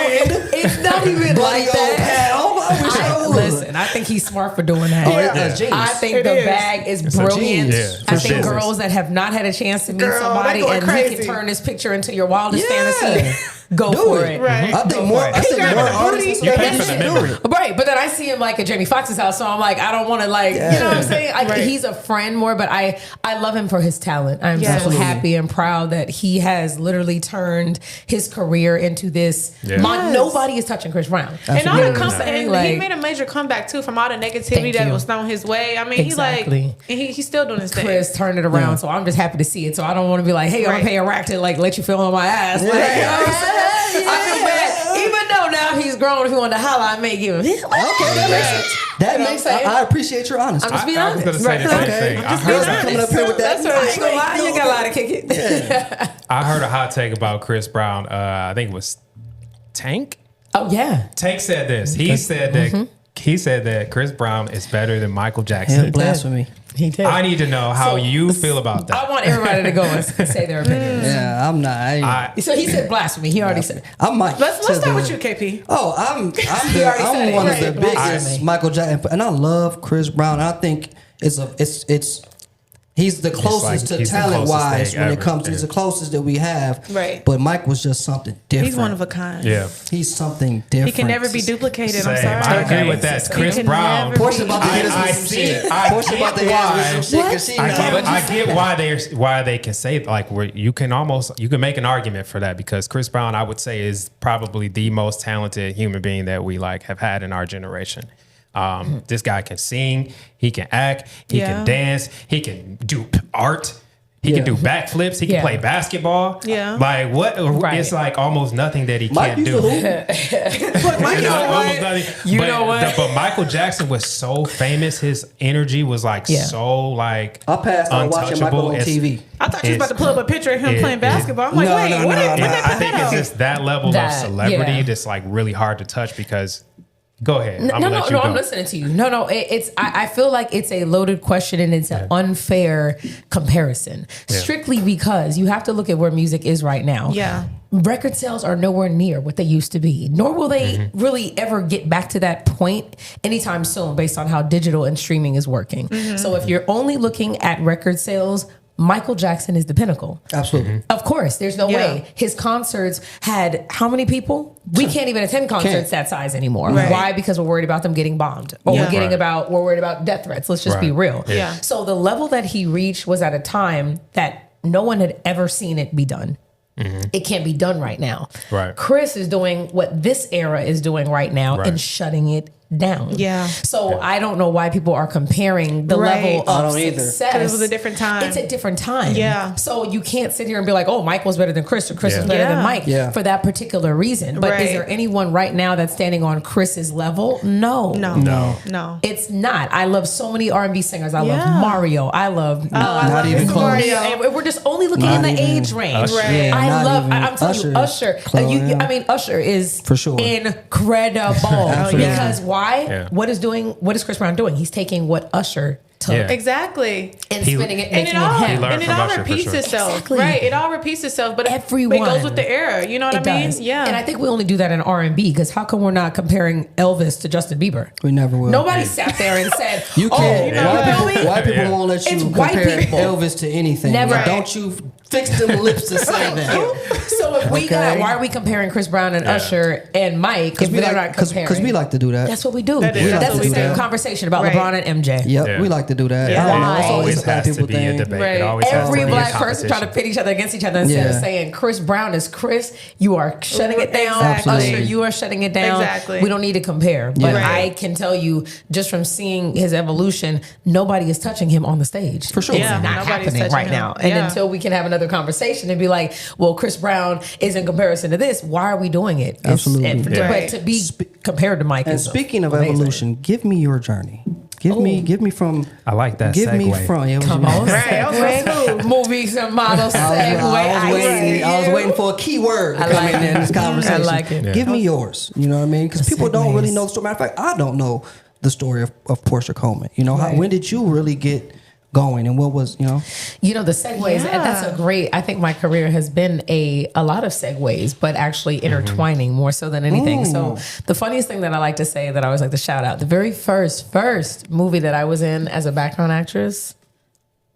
it's not even Bloody like old that. pal. I wish I would. Listen, I think he's smart for doing that. Oh, that's genius. I think It the is. bag is It's a brilliant. genius. Yeah, I for think business. girls that have not had a chance to meet Girl, somebody they going and he crazy. can turn this picture into your wildest Yeah. fantasy, go Do for it. it. Right. I think more. I think got more the artists. booty. You and pay stuff for the should do memory. it. Right, but then I see him like at Jamie Foxx's house, so I'm like, I don't want to like, you know what I'm saying? Right. He's a friend more, but I love him for his talent. I'm Yeah. so Absolutely. happy and proud that he has literally turned his career into this. Yeah. Yes. Nobody is touching Chris Brown. And all You know the what I'm and saying? he Like- made a major comeback too from all the negativity Thank that you. was thrown his way. I mean, Exactly. he's still doing his thing. Chris turned it around, so I'm just happy to see it. So I don't want to be like, hey, I'm Right. gonna pay a rack to like let you feel on my ass. Like, you know what I'm saying? I feel bad, even though now he's grown. If he wanted to holler, I may give him. Okay, that makes sense. That You know makes. what I'm saying? I appreciate your honesty. I'm just being I was honest. going to say the same Okay. thing. I'm I just heard, being coming up here with that. That's right. I ain't gonna lie. You ain't got a lot to kick it. I heard a hot take about Chris Brown. I think it was Tank. Oh yeah. Tank said this. He said that he said that Chris Brown is better than Michael Hell, Jackson. blasphemy. He did. I need to know how So- you feel about that. I want everybody to go and say their opinions. Yeah, I'm not. So he said blasphemy. He already said it. I'm Mike. Let's to start the- with you, KP. Oh, I'm already said one it. of the Right. biggest Michael Jackson, and I love Chris Brown. I think it's He's the closest to he's the talent closest wise thing when it ever, comes to yeah. he's the closest that we have. Right. But Mike was just something different. He's one of a kind. Yeah. He's something different. He can never be duplicated. I'm Same. sorry. I agree with that. Chris can Brown. never Porsche about to hit us I with some see. shit. I Porsche about to hit us with some shit 'cause she know. I get why they can say like where you can make an argument for that because Chris Brown I would say is probably the most talented human being that we like have had in our generation. This guy can sing, he can act, he can dance, he can do art. He can do backflips. He can play basketball. Yeah. Like what? Right. It's like almost nothing that he Mike can't do. Mike Almost nothing. You but, know what? But Michael Jackson was so famous. His energy was like so like I passed on watching Michael on TV. I thought you was about to pull up a picture of him playing basketball. I'm like, No, wait, no, what? no, When no. they I put think that it's out? just that level of That, celebrity yeah. that's like really hard to touch because. Go ahead. No, I'm gonna let you go. I'm listening to you. No, it's. I feel like it's a loaded question and it's an unfair comparison. Strictly because you have to look at where music is right now. Yeah. Record sales are nowhere near what they used to be, nor will they really ever get back to that point anytime soon based on how digital and streaming is working. So if you're only looking at record sales, Michael Jackson is the pinnacle. Absolutely. Of course, there's no way. His concerts had how many people? We can't even attend concerts that size anymore. Right. Why? Because we're worried about them getting bombed, or Yeah. we're worried about death threats. Let's just be real. Yeah. So the level that he reached was at a time that no one had ever seen it be done. It can't be done right now. Right. Chris is doing what this era is doing right now Right. and shutting it down. Yeah. So I don't know why people are comparing the Right. level I of don't either. success. 'Cause it was a different time. It's a different time. Yeah. So you can't sit here and be like, oh, Mike was better than Chris or Chris was better than Yeah. Mike for that particular reason. But is Right. there anyone right now that's standing on Chris's level? No. No. It's not. I love so many R&B singers. I love Yeah. Mario. I love Not even Mr. close. Mario. And we're just only looking in the age range. Usher. Right. I not love. even I'm telling you, Usher. close, yeah. I mean, Usher is For sure. incredible. Absolutely. Because why? Yeah. What is Chris Brown doing? He's taking what Usher took Yeah. Exactly. and He- spinning it, And making it all, it him. learned and it from all Usher for repeats sure. itself. Exactly. Right. It all repeats itself. But Everyone. it goes with the era. You know what I mean? does. Yeah. And I think we only do that in R&B because how come we're not comparing Elvis to Justin Bieber? We never will. Nobody sat there and said, You can't. you know what? White people won't let you It's white compare people. Elvis to anything. Never. Like, don't you fix them lips to say that. So if we got, Okay. why are we comparing Chris Brown and Usher and Mike if we they're like, not comparing? Because we like to do that. That's what we do. That is- We like That's to the do same that. conversation about Right. LeBron and MJ. Yep, Yeah. we like to do that. Yeah. I don't know. Why? It's always a black has to people be a thing. debate. Right. It always has to Every be a black person trying to competition. pit each other against each other instead of Yeah. saying Chris Brown is Chris, you are shutting it down. Exactly. Usher, you are shutting it down. Exactly. We don't need to compare. But Yeah. I can tell you, just from seeing his evolution, nobody is touching him on the stage. For sure. It's Yeah, not nobody's happening touching right him. now. And Yeah. until we can have another conversation and be like, well, Chris Brown is in comparison to this. Why are we doing it? It's- Absolutely. and- Yeah. But to be compared to Mike And is speaking of amazing. evolution, give me your journey. Give me from. I like that Give me segue. from. Yeah, it was Come on, amazing. segue. Movies and models segue. I was waiting for a key word to I come like in there in this it. conversation. I like it. Yeah. Give me yours. You know what I mean? Because people don't segues. really know the story. Matter of fact, I don't know the story of Porscha Coleman. You know, Right. when did you really get going, and what was The segues, Yeah. that's a great, I think my career has been a lot of segues, but actually intertwining more so than anything. So the funniest thing that I like to say that I always like to shout out, the very first movie that I was in as a background actress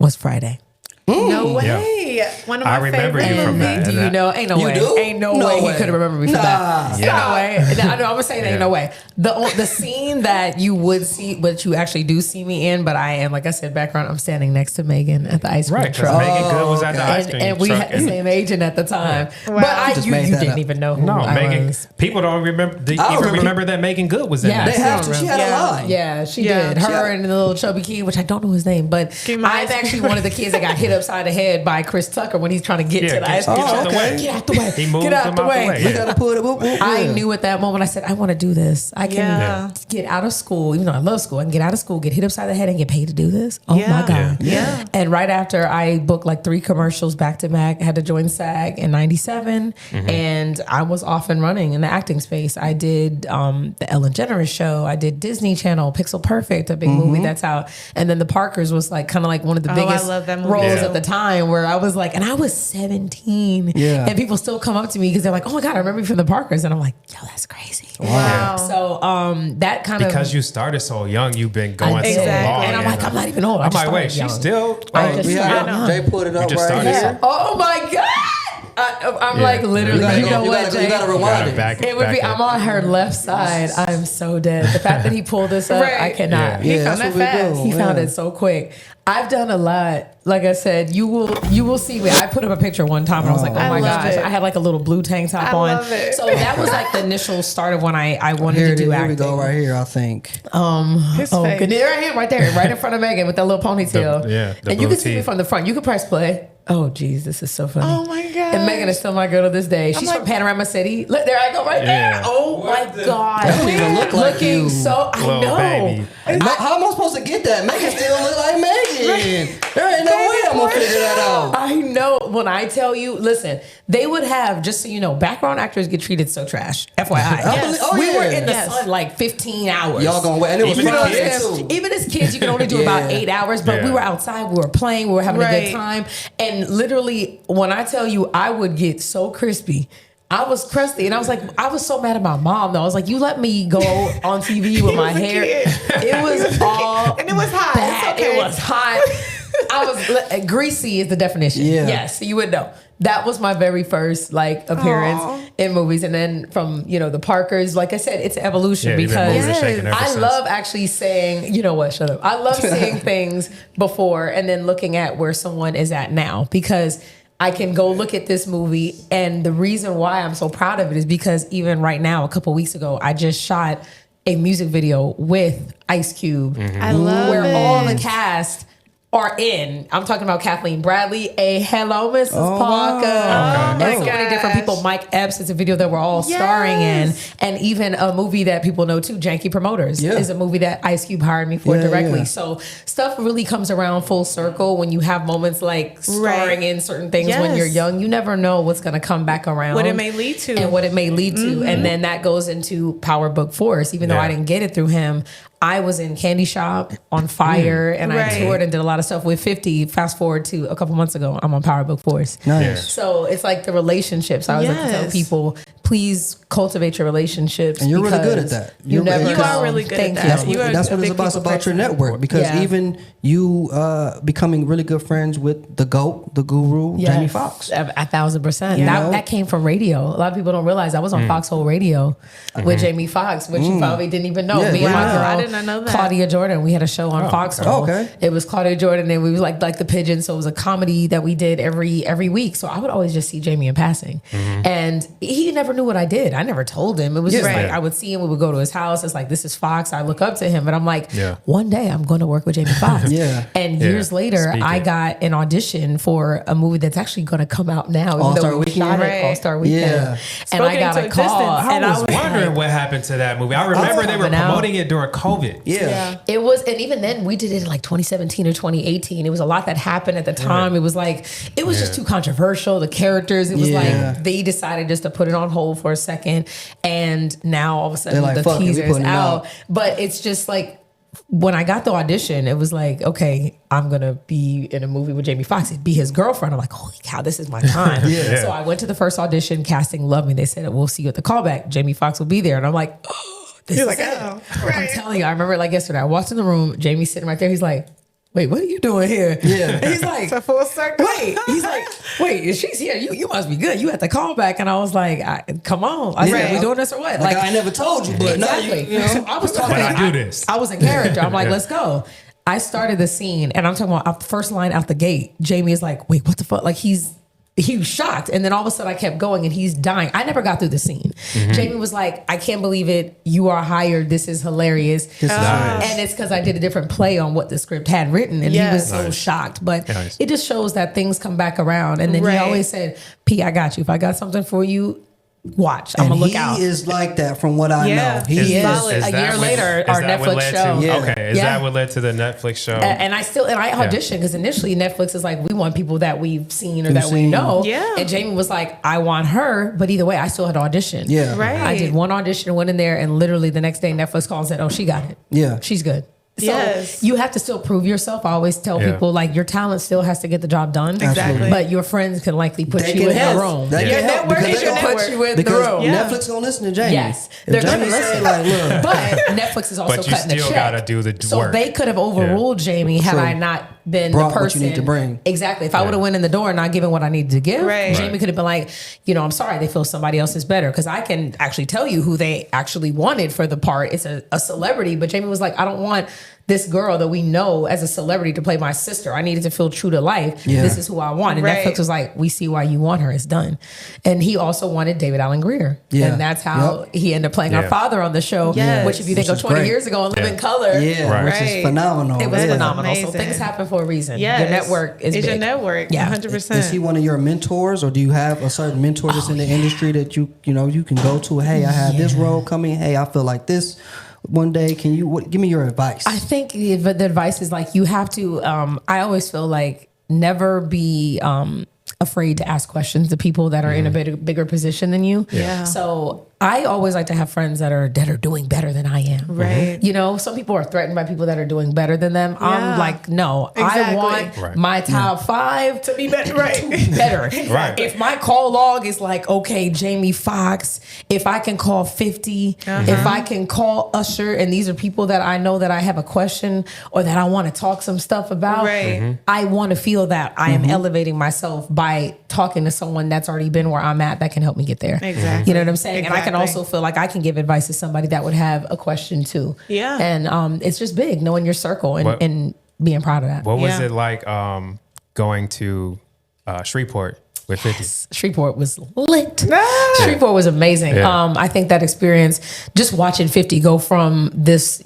was Friday. No way. One of my I remember you favorite from that. Do And you that- know? Ain't no You way. do? Ain't no No way he way. could have remembered me for Nah. that. Ain't no way. I know. I'm saying ain't no Yeah. way. The scene that you would see, but you actually do see me in, but I am, like I said, background. I'm standing next to Megan at the ice cream Right, because truck. Megan Good was at the ice And, cream and we truck. had the same agent at the time. Wow. But I, Just you made that didn't up. even know who No, I Megan. was. People don't remember. They I even remember. remember that Megan Good was in Yeah. that. They have to. She had a Yeah. line. Yeah, she Yeah. did. She Her had- and the little chubby kid, which I don't know his name, but Give me my I'm ice cream. actually one of the kids that got hit upside the head by Chris Tucker when he's trying to get Yeah, to the get- ice cream get truck. out the way. Get out the way. He moved Get out him the out the way. way. We Yeah. gotta put it. I knew at that moment, I said, I want to do this. I can Yeah. get out of school, even though I love school. I can get out of school, get hit upside the head, and get paid to do this. Oh Yeah. my God. Yeah. And right after I booked like 3 commercials back to back, I had to join SAG in 97. And I was off and running in the acting space. I did the Ellen DeGeneres show. I did Disney Channel, Pixel Perfect, a big movie that's out. And then The Parkers was like kind of like one of the Oh, I biggest love that movie roles too. that at the time where I was like, and I was 17. Yeah. And people still come up to me because they're like, oh my God, I remember you from the Parkers. And I'm like, yo, that's crazy. Wow. So that kind of. Because you started so young, you've been going so Exactly. long. And I'm like, I'm not even old. I'm like, wait, she's still. Jay put it up just right started here. Oh my God. I'm like literally, you know what, Jay? You gotta rewind it. It would be. I'm on her left side. I'm so dead. The fact that he pulled this up, I cannot. Yeah, found that's that what we fast. do. He found it so quick. I've done a lot. Like I said, you will see me. I put up a picture one time and I was like, oh I my love gosh. it. I had like a little blue tank top I on. love it. So that was like the initial start of when I wanted Here to it do is. Here acting. we go right here, I think. His Oh, face. good. There I am, right there, right in front of Megan with that little ponytail. The And you blue can see me teeth. from the front. You can press play. Oh, geez, this is so funny. Oh my God. And Megan is still my girl to this day. She's like- from Panorama City. Look, there I go, right Yeah. there. Oh my God. That don't even look like Looking you. so, I Little know. baby. How am I supposed to get that? Megan still look like Megan. There ain't no way I'm gonna figure that out. I know. When I tell you, listen, they would have, just so you know, background actors get treated so trash. FYI. Yes. Oh, We yeah. were in the Yes. sun like 15 hours. Y'all gonna wait, and it was Even Friday kids. too. Even as kids, you can only do about Yeah. 8 hours, but we Yeah. were outside, we were playing, we were having a Right. good time. And literally, when I tell you, I would get so crispy. I was crusty, and I was like, I was so mad at my mom though. I was like, you let me go on TV with my was a hair. kid. It was all And it was hot. bad. It's okay. It was hot. I was greasy is the definition. Yeah. Yes, you would know. That was my very first like appearance Aw. in movies, and then from the Parkers. Like I said, it's an evolution Yeah, you've been because moving and shaking ever I since. love actually saying, you know what, shut up. I love seeing things before and then looking at where someone is at now because I can go look at this movie. And the reason why I'm so proud of it is because even right now, a couple weeks ago, I just shot a music video with Ice Cube I love where it. all the cast are in. I'm talking about Kathleen Bradley, Hello, Mrs. Parker. wow. And Oh so my many different gosh. people. Mike Epps is a video that we're all starring in. Yes. And even a movie that people know too, Janky Promoters, Yeah. is a movie that Ice Cube hired me for Yeah, directly. yeah. So stuff really comes around full circle when you have moments like starring in certain things when Yes. you're young. You never know what's going to come back around. What it may lead to. And what it may lead to. And then that goes into Power Book Force. Even though I Yeah. didn't get it through him, I was in Candy Shop, on Fire, and I Right. toured and did a lot of stuff with 50. Fast forward to a couple months ago, I'm on Power Book Force. Nice. So it's like the relationships. I always like to tell Yes. people, please cultivate your relationships. And you're really good because at that. You You're- never you know. are really good at Thank that. you. That's You what, are that's a what it's big about. It's people about your person. network because Yeah. even you becoming really good friends with the GOAT, the guru, Yes. Jamie Foxx. 1,000%. You That, know? that came from radio. A lot of people don't realize I was on Foxhole Radio with Jamie Foxx, which you probably didn't even know. Yeah, Me and my yeah. girl, I did not know that. Claudia Jordan, we had a show on Foxhole. okay. It was Claudia Jordan, and we was like the pigeon. So it was a comedy that we did every week. So I would always just see Jamie in passing, and he never knew what I did. I never told him. It was just Yeah. like I would see him. We would go to his house. It's like, this is Fox. I look up to him, but I'm like, Yeah. one day I'm going to work with Jamie Foxx. Yeah. And Yeah. years later, Speak I it. got an audition for a movie that's actually going to come out now. even though All-Star we Weekend? shot it Right. All-Star Weekend. Yeah. And Spoken I got into a call. existence. And I was like, wondering what happened to that movie. I remember they were coming out. promoting it during COVID. Yeah. it was, and even then we did it in like 2017 or 2018. It was a lot that happened at the time. It was like, it was just Yeah. too controversial. The characters, it was Yeah. like, they decided just to put it on hold for a second. And now all of a sudden They're like, the "Fuck it, we teaser is putting it out. out." But it's just like, when I got the audition, it was like, okay, I'm gonna be in a movie with Jamie Foxx. It'd be his girlfriend. I'm like, holy cow, this is my time. Yeah. So I went to the first audition. Casting loved me. They said, we'll see you at the callback. Jamie Foxx will be there. And I'm like, oh, this You're is like, it. oh, I'm right. telling you, I remember like yesterday. I walked in the room. Jamie's sitting right there. He's like, wait, what are you doing here? Yeah. And he's like, It's a full circle. wait. He's like, wait, if she's here, you must be good. You at the callback. And I was like, come on. I said, Yeah. we doing this or what? Like, I never told you, but now Exactly. you know. So I was talking. But I do this. I was in character. I'm like, Yeah. let's go. I started the scene, and I'm talking about first line out the gate. Jamie is like, wait, what the fuck? Like he was shocked, and then all of a sudden I kept going, and he's dying. I never got through the scene. Jamie was like, I can't believe it. You are hired. This is hilarious. This is Nice. And it's because I did a different play on what the script had written, and he was Yes. so Nice. shocked. But Nice. it just shows that things come back around. And then he Right. always said, P, I got you. If I got something for you, watch. I'm And gonna look he out. is like that from what I Yeah. know. He He is. is. A that year what- later, is our that what Netflix led show. To, Yeah. Okay, is Yeah. that what led to the Netflix show? And I auditioned because initially Netflix is like, we want people that we've seen or that we seen. know. Yeah. And Jamie was like, I want her, but either way, I still had to audition. Yeah. Right. I did one audition, went in there, and literally the next day Netflix called and said, oh, she got it. Yeah. She's good. So Yes. you have to still prove yourself. I always tell people like your talent still has to get the job done. Exactly. But your friends can likely put They you can in help. the room. They Your can help network because is they your gonna put network. you in the because room. Yeah. Netflix gonna listen to Jamie. Yes, If they're gonna Jamie say, listen. like, look, But Netflix is also But you cutting the still check. gotta do the so work. they could have overruled Jamie had True. I not been Brought the what you person. need to bring. Exactly. If I would have went in the door and not given what I needed to give, Right. Jamie could have been like, I'm sorry, they feel somebody else is better. Because I can actually tell you who they actually wanted for the part. It's a celebrity. But Jamie was like, I don't want this girl that we know as a celebrity to play my sister. I needed to feel true to life. Yeah. This is who I want. And Right. Netflix was like, we see why you want her. It's done. And he also wanted David Allen Greer. Yeah. And that's how he ended up playing our Yeah. father on the show. Yes. Which if you think Which of is 20 great. years ago and Live in Yeah. Color. yeah, Right. which is Right. phenomenal. It was Yeah. phenomenal. So Amazing. things happen for a reason. Yes. Your network is It's big. your network. Yeah. 100%. Is he one of your mentors, or do you have a certain mentor that's in the industry that you can go to? Hey, I have this role coming. Hey, I feel like this. One day, can you give me your advice? I think the advice is like you have to. I always feel like never be afraid to ask questions to people that are in a bigger position than you. Yeah. So I always like to have friends that are doing better than I am. Right. Some people are threatened by people that are doing better than them. Yeah. I'm like, no, I Exactly. want Right. my top 5 to be better. To be better. Right. If my call log is like, okay, Jamie Foxx, if I can call 50, if I can call Usher, and these are people that I know that I have a question or that I want to talk some stuff about. Right. I want to feel that I am elevating myself by talking to someone that's already been where I'm at that can help me get there. Exactly. You know what I'm saying? And I can Exactly. also feel like I can give advice to somebody that would have a question too. Yeah. And it's just big knowing your circle and, What- and being proud of that. What was Yeah. it like going to Shreveport with 50? Shreveport was lit. Shreveport was amazing. Yeah. I think that experience, just watching 50 go from this,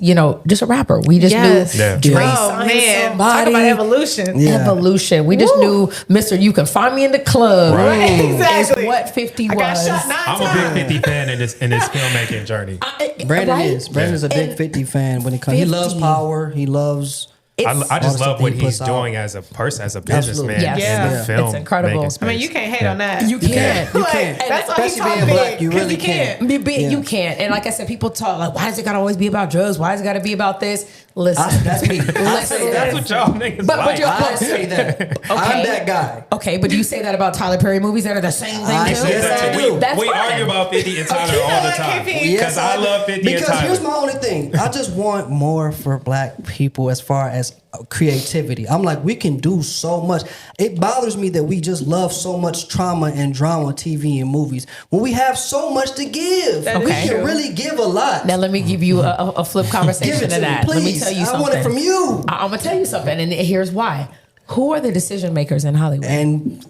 just a rapper. We just Yes. knew Yeah. Dre Oh signed man, somebody. talk about evolution. Yeah. Evolution. We just knew Mr. You Can Find Me in the Club. Right. Exactly. Is what 50 I got was. shot 9 I'm a times. big 50 fan in this filmmaking journey. Brandon Right? is. Brandon's a big And 50 fan when it comes. He 50. loves power. He loves. I It's- just all the love stuff what he he's puts out. doing as a person, as a Absolutely. businessman Yes. in Yeah. the film. It's incredible. making I mean, you space. can't hate on that. You can't. You Like, can't. and That's why he's Especially talking being black, big, you 'cause really you can't. can't. Be big, Yeah. You can't. And like I said, people talk like, why does it gotta always be about drugs? Why does it gotta be about this? Listen, That's me. I say That's that. what y'all niggas But like. you're- I say that. I'm that guy. okay, but do you say that about Tyler Perry movies that are the same thing I too? say that too. That's we fine. argue about 50 and Tyler all the time. Because I love 50 and Because Tyler. here's my only thing. I just want more for black people as far as creativity. I'm like, we can do so much. It bothers me that we just love so much trauma and drama on TV and movies when we have so much to give. That We is can true. really give a lot. Now let me give you a flip conversation Give it to to me, that. Let me please. tell you I something. want it from you. I'm gonna tell you something, and here's why. Who are the decision makers in Hollywood? And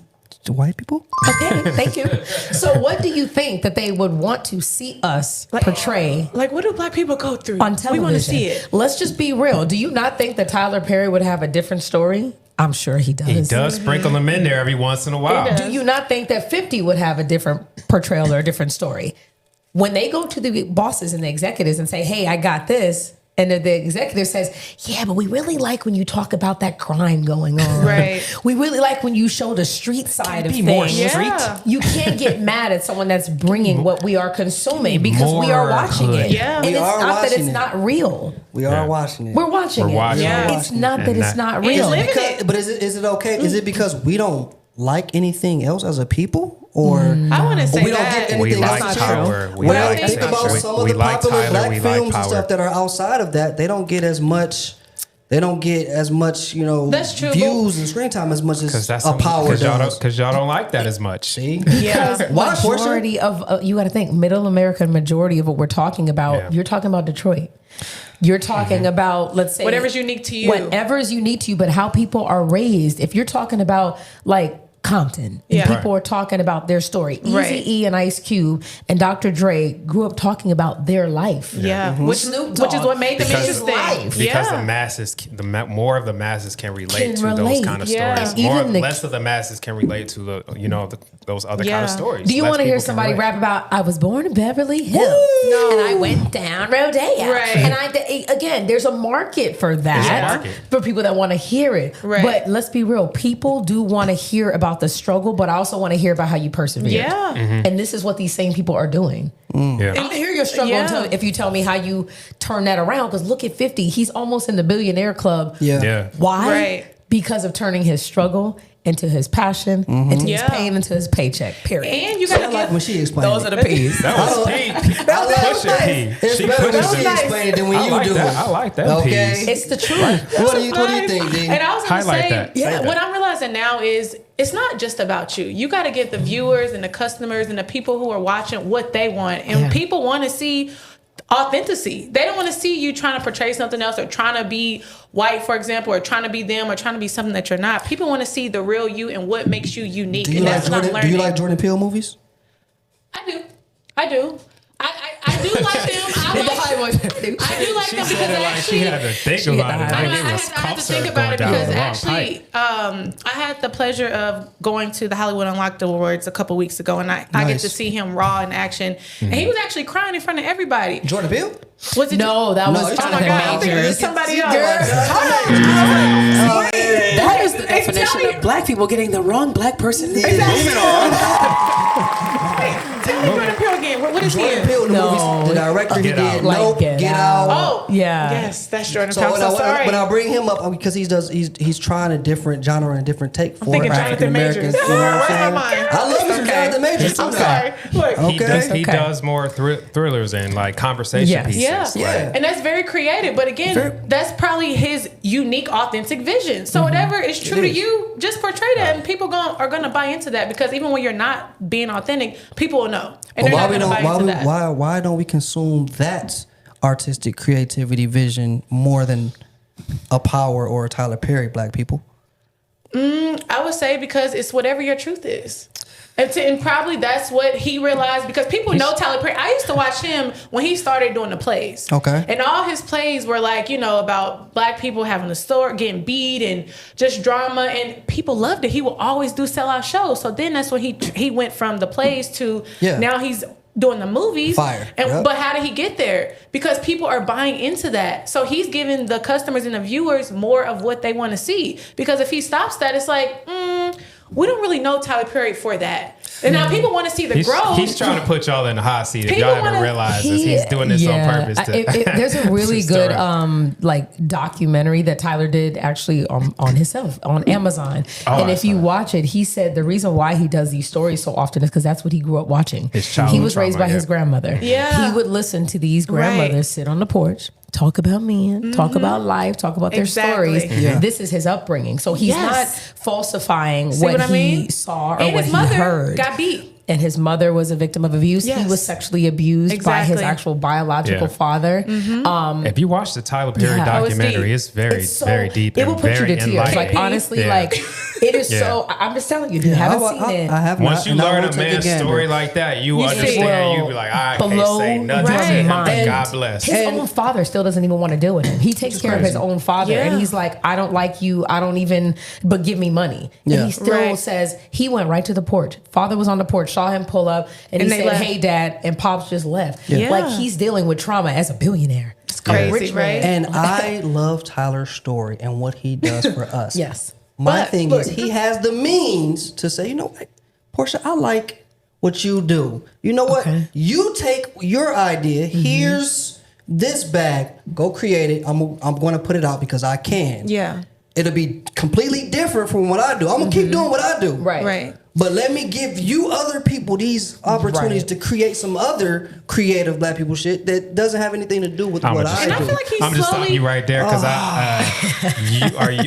the white people? Okay, thank you. So, what do you think that they would want to see us portray Like, what do black people go through? on television? We want to see it. Let's just be real. Do you not think that Tyler Perry would have a different story? I'm sure he does. He does sprinkle them in there every once in a while. Do you not think that 50 would have a different portrayal or a different story? When they go to the bosses and the executives and say, hey, I got this. And the executive says, yeah, but we really like when you talk about that crime going on. Right. We really like when you show the street side of be more things. street? Yeah. You can't get mad at someone that's bringing what we are consuming because we are More watching hood. it. Yeah. And We it's are not that watching it's it. not real. We are watching it. We're watching We're it. watching it. It's not that And it's not- not It's real. living Because, it. but is it okay? Is it because we don't like anything else as a people? Or I want to say we don't that. get We anything like else to power. show? We When I like think about attention. some of We the like popular Tyler. black We like films and power. stuff that are outside of that, they don't get as much. They don't get as much, That's true, views and screen time as much as That's a power does. Because y'all don't like that as much. See, Because Why, Porscha? majority of you got to think middle America, majority of what we're talking about. Yeah. You're talking about Detroit. You're talking about, let's say, Whatever's unique to you. Whatever is unique to you, but how people are raised. If you're talking about like Compton, and Yeah. people are talking about their story. Right. Eazy-E and Ice Cube and Dr. Dre grew up talking about their life. Yeah. Snoop Which is Dogg. what made them Because interesting. life. Because Yeah. the masses, more of the masses can relate Can to those relate. kind of Yeah. stories. Even the- Less of the masses can relate to those other kind Yeah. of stories. Do you Less want to hear people can somebody relate. rap about I was born in Beverly Hills No. and I went down Rodeo? Right. And again, there's a market for that. There's a market. For people that want to hear it. Right. But let's be real, people do want to hear about about the struggle, but I also want to hear about how you persevered. Yeah. And this is what these same people are doing. Yeah. I hear your struggle if you tell me how you turn that around. Because look at 50. He's almost in the billionaire club. Yeah. Why? Right. Because of turning his struggle into his passion, into his pain, into his paycheck. Period. And you gotta Like when she explained Those it. are the P's. That was peak. I like Push it, that. P. It's She better when pushes she it. explained it than when I you like do that. it. I like that Okay. piece. It's the truth. What do you think, D? And I was going to Highlight say, that. Say that. what I'm realizing now is it's not just about you. You got to give the viewers and the customers and the people who are watching what they want. And people want to see authenticity. They don't want to see you trying to portray something else or trying to be white, for example, or trying to be them or trying to be something that you're not. People want to see the real you and what makes you unique. Do you And like that's what I'm Jordan? learning. Do you like Jordan Peele movies? I do. I do like them. I do like them She because said it like she actually, had to think She about had it. to- Like I it had, was I had to cough think syrup about going it down because the wrong actually, pipe. I had the pleasure of going to the Hollywood Unlocked Awards a couple weeks ago, and I get Nice. to see him raw in action, and he was actually crying in front of everybody. Jordan Peele? Was it? No, that No, was it's Oh not my the God! I'm thinking it was majors. somebody else. That is the Hey, definition tell me- of black people getting the wrong black person. Moving on. Tell me Jordan Peele again. What is he Jordan in? Peele, the No. movies, the director he Get did, Out. Like Nope, Get Get Out. Out. Oh, Yeah. Yes, that's Jordan So Peele. I'm when, so sorry. when I bring him up, because he's trying a different genre and a different take for thinking African Jonathan Americans. Majors. You know what I'm Where's my saying? mind? I love you some Okay. Jonathan Majors. I'm sorry. Look, Okay. He does more thrillers and like conversation Yes. pieces. Yeah. Yeah. And that's very creative. But again, that's probably his unique, authentic vision. So whatever is true to is. you, just portray that, and people are gonna buy into that because even when you're not being authentic, people will know, and But they're not gonna buy into that. why don't we consume that artistic creativity vision more than a Power or a Tyler Perry, black people? I would say because it's whatever your truth is. And probably that's what he realized because people know Tyler Perry. I used to watch him when he started doing the plays. Okay. And all his plays were like, about black people having a store, getting beat and just drama. And people loved it. He would always do sellout shows. So then that's when he went from the plays to now he's doing the movies. Fire. And Yep. But how did he get there? Because people are buying into that. So he's giving the customers and the viewers more of what they want to see. Because if he stops that, it's like, we don't really know Tyler Perry for that. And now people want to see the growth. He's trying to put y'all in the hot seat. If People y'all haven't wanna- realized this, he's doing this on purpose. There's a really to stir good up. documentary that Tyler did actually on himself on Amazon. Oh, And I if you saw it. watch it, he said the reason why he does these stories so often is because that's what he grew up watching. His childhood He was raised trauma, by his yeah. grandmother. Yeah. He would listen to these grandmothers Right. sit on the porch, talk about men, talk about life, talk about their Exactly. stories. Yeah. This is his upbringing. So he's Yes. not falsifying See what what I he mean? saw or And what his he mother heard. got beat. And his mother was a victim of abuse. He Yes. was sexually abused by his Exactly. actual biological Yeah. father. If you watch the Tyler Perry Yeah. Oh, it's documentary, deep. it's very, It's so- very deep. It and will put you very to tears. Like enlightening. honestly, Yeah. like it is Yeah. so. I'm just telling you, if you haven't seen it. I have Once not, you and I learn will a take man's gander. story like that, you see understand. it You be like, I can't blow say nothing to right him. mind. God bless. His And- own father still doesn't even want to deal with him. He takes care of his crazy. own father, Yeah. and he's like, "I don't like you. I don't even. But give me money." Yeah. And he still Right. says he went right to the porch. Father was on the porch, saw him pull up, and he And they said, left. "Hey, Dad," and Pops just left. Yeah. Like he's dealing with trauma as a billionaire. It's crazy, rich man. right? And I love Tyler's story and what he does for us. Yes. My But thing look- is, he has the means to say, you know what, Porscha, I like what you do. You know what? Okay. You take your idea. Here's this bag. Go create it. I'm going to put it out because I can. Yeah. It'll be completely different from what I do. I'm going to keep doing what I do. Right. Right. But let me give you other people these opportunities Right. to create some other creative black people shit that doesn't have anything to do with I'm what just- I And do. I feel like he's I'm just stopping slowly. you right there because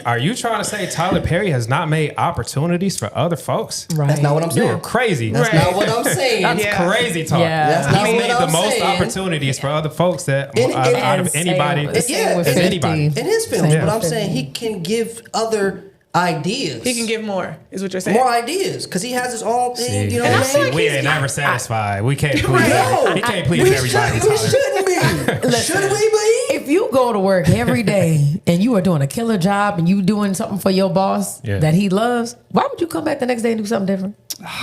are you trying to say Tyler Perry has not made opportunities for other folks? Right. That's not what I'm saying. You're crazy. That's Right. not what I'm saying. That's Yeah. crazy talk. Yeah. That's not He's what made I'm the most saying. opportunities for other folks that And- out of And same- anybody. Yeah, with and 50. anybody. In his films, Same but I'm with saying 50. he can give other ideas. He can give more, is what you're saying. more ideas because he has his own thing. You know And I what I feel mean? like we he's ain't got- never satisfied. We can't please. No. He can't please we everybody. Should, we Tyler. shouldn't be. Should we be? If you go to work every day and you are doing a killer job and you doing something for your boss Yeah. that he loves, why would you come back the next day and do something different?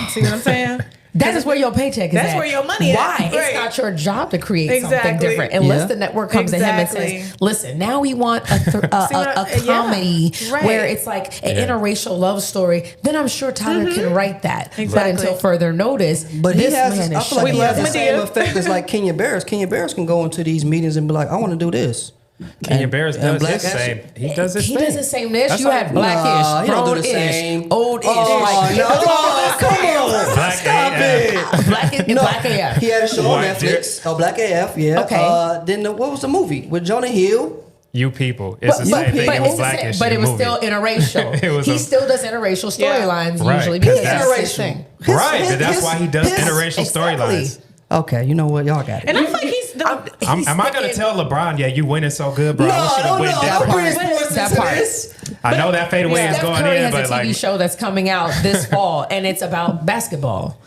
See what I'm saying? That is where your paycheck is That's at. where your money Why? at. Right. It's not your job to create something Exactly. different. Unless Yeah. the network comes to him and Exactly. says, listen, now we want a comedy Right. where it's like an interracial love story. Then I'm sure Tyler can write that. But Exactly. until further notice, But he this has, man I is feel like showing he has the that. same effect as like Kenya Barris. Kenya Barris can go into these meetings and be like, I want to do this. Kenya Barris and does Black his Ashley- same. He does his He thing. does the same this. That's You like- had blackish, Nah, he don't do the brown-ish, same. old-ish. Oh, like, no, come on. Black Stop AF. it. Black AF. He had a show on What, Netflix. Oh, Black AF, yeah. Okay. Then what was the movie with Jonah Hill? You people. It's the same thing. It was blackish. but it was movie. still interracial. It was He a- still does interracial storylines Right, usually 'cause because that's- that's his thing. Right, but that's why he does interracial exactly. storylines. Okay, you know what? Y'all got it. And I feel like he's the. Am I going to tell LeBron, yeah, you winning so good, bro? I wish you no, went no. different. Don't bring part. sports That into part. this. I know that fadeaway is Steph going Curry in, has a but TV like, show that's coming out this fall, and it's about basketball.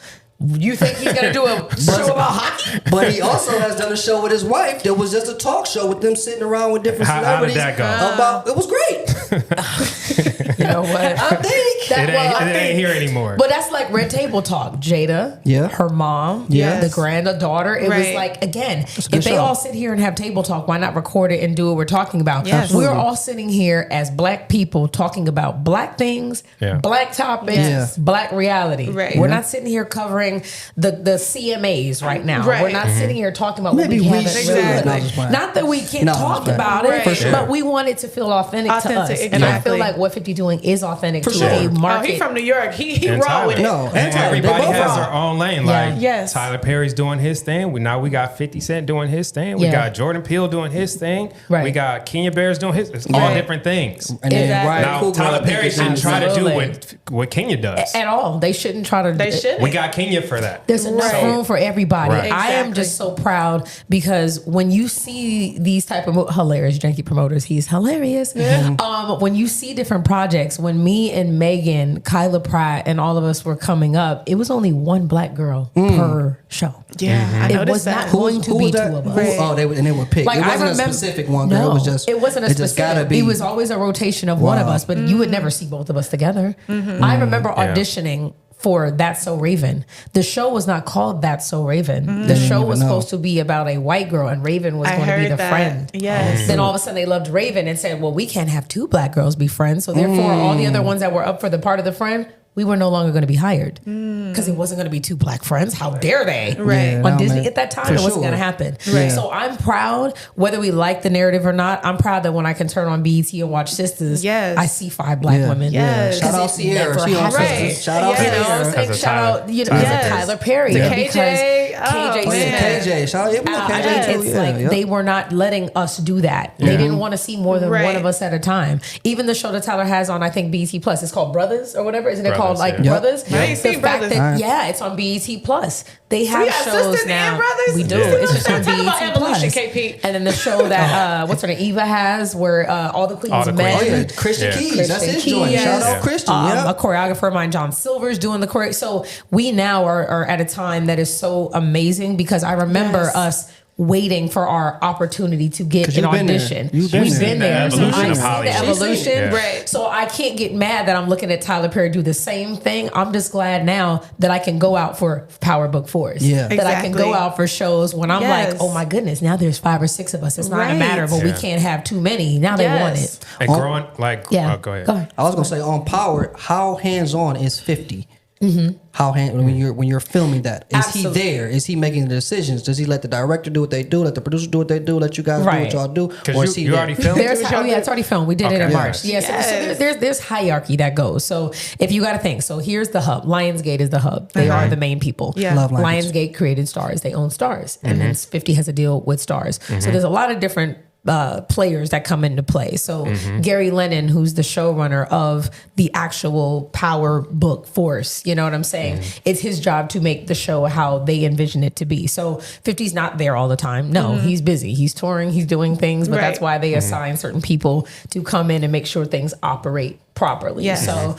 You think he's gonna do a show about hockey? But he also has done a show with his wife that was just a talk show with them sitting around with different How did celebrities. that go? About it was great. You know what? I think. it ain't here anymore. But that's like Red Table Talk. Jada, Yeah. her mom, Yes. the granddaughter. It was Right. like, again, a if good they show. all sit here and have table talk, why not record it and do what we're talking about? Yes. We're Absolutely. all sitting here as black people talking about black things, Yeah. black topics, Yeah. black reality. Right. We're Yeah. not sitting here covering the CMAs right now. Right. We're not sitting here talking about Maybe what we we haven't should. really. No, I'm just playing. Not that we can't No, I'm just talk playing. about Right. it, For sure. but we want it to feel authentic to us. Authentic, And I exactly. feel like what 50 doing is authentic to sure. a Oh, market. he from New York. He And raw Tyler. with it. No, And and Tyler, they everybody both has raw. their own lane. Yeah. Like Yes. Tyler Perry's doing his thing. Now we got 50 Cent doing his thing. We Yeah. got Jordan Peele doing his thing. Right. We got Kenya Barris doing his. It's all Right. different things. And then Exactly. Ryan Now Coogler, Tyler I think, Perry is doing shouldn't the try to do Absolutely. what Kenya does. At all. They shouldn't try to. They shouldn't. We got Kenya for that. There's enough Right. room for everybody. Right. I am just so proud because when you see these type of hilarious janky promoters, he's hilarious. When you see different projects, when me and Megan, Kyla Pratt, and all of us were coming up, it was only one black girl per show. Yeah, I It noticed was that. not going to Who be was two that? of us. Who- Oh, and they were picked. Like It wasn't I remember, a specific one girl. It was just. It wasn't a It just specific. gotta be. It was always a rotation of one of Wow. us, but you would never see both of us together. I remember auditioning for That's So Raven. The show was not called That's So Raven. The show was know. supposed to be about a white girl, and Raven was I going to be heard the that. friend. Yes. Then all of a sudden they loved Raven and said, well, we can't have two black girls be friends. So therefore, all the other ones that were up for the part of the friend, we were no longer going to be hired because it wasn't going to be two black friends. How dare they? Right. On no, Disney man. at that time, For it wasn't sure. going to happen. Right. So I'm proud, whether we like the narrative or not, I'm proud that when I can turn on BET and watch Sisters, Yes. I see 5 black women. Yes. Shout out It Sierra. never She on happened. Sisters. Shout out Yeah. You know what I'm Sierra. saying? Because of Shout Tyler. out, you know, Tyler. because of Tyler Perry. The And KJ. because KJ Oh, Smith. man. KJ. Shout out. Yeah, we know I KJ mean, too. it's Yeah, like yeah. they were not letting us do that. They didn't want to see more than Right. one of us at a time. Even the show that Tyler has on, I think BET Plus, it's called Brothers or whatever. Isn't it called Brothers, like yeah. Brothers? I ain't seen Brothers. Yeah, it's on BET Plus. They have we got shows Sisters now. and Brothers? We do. Yeah. It's just on Talk about BET evolution, Plus. KP. And then the show that what's her name, Eva has, where all the queens All the met. Oh queens. yeah, Christian Yeah. Keys. That's Christian his joint. Keys. Shout out Yeah. Christian. A Yeah. choreographer of mine, John Silver's doing the choreo. So we now are at a time that is so amazing because I remember Yes. us waiting for our opportunity to get 'Cause an you've been there. audition. You've been We've there. been The there. So evolution I've of seen the Hollywood. evolution. Yeah. Right. So I can't get mad that I'm looking at Tyler Perry do the same thing. I'm just glad now that I can go out for Power Book Force. Yeah. That I can Exactly. go out for shows when I'm Yes. like, oh my goodness, now there's 5 or 6 of us. It's not a Right. matter of, we Yeah. can't have too many. Now they want Yes. it. And growing, like, Yeah. oh, go ahead. Go ahead. I was gonna say on Power, how hands on is 50? How when you're filming that, is Absolutely. he there? Is he making the decisions? Does he let the director do what they do? Let the producer do what they do? Let you guys do Right. what y'all do? Or is Because he you there? already filmed There's it? yeah, it's already filmed. We did it in Okay. March. Yes. So there's hierarchy that goes. So if you got to think, so here's the hub. Lionsgate is the hub. They are the main people. Yeah. Love Lionsgate. Lionsgate created Stars. They own Stars, and then 50 has a deal with Stars. So there's a lot of different players that come into play. So Gary Lennon, who's the showrunner of the actual Power Book Force, you know what I'm saying? It's his job to make the show how they envision it to be. So 50's not there all the time. No, he's busy. He's touring, he's doing things, but that's Right. why they assign certain people to come in and make sure things operate properly. Yes. So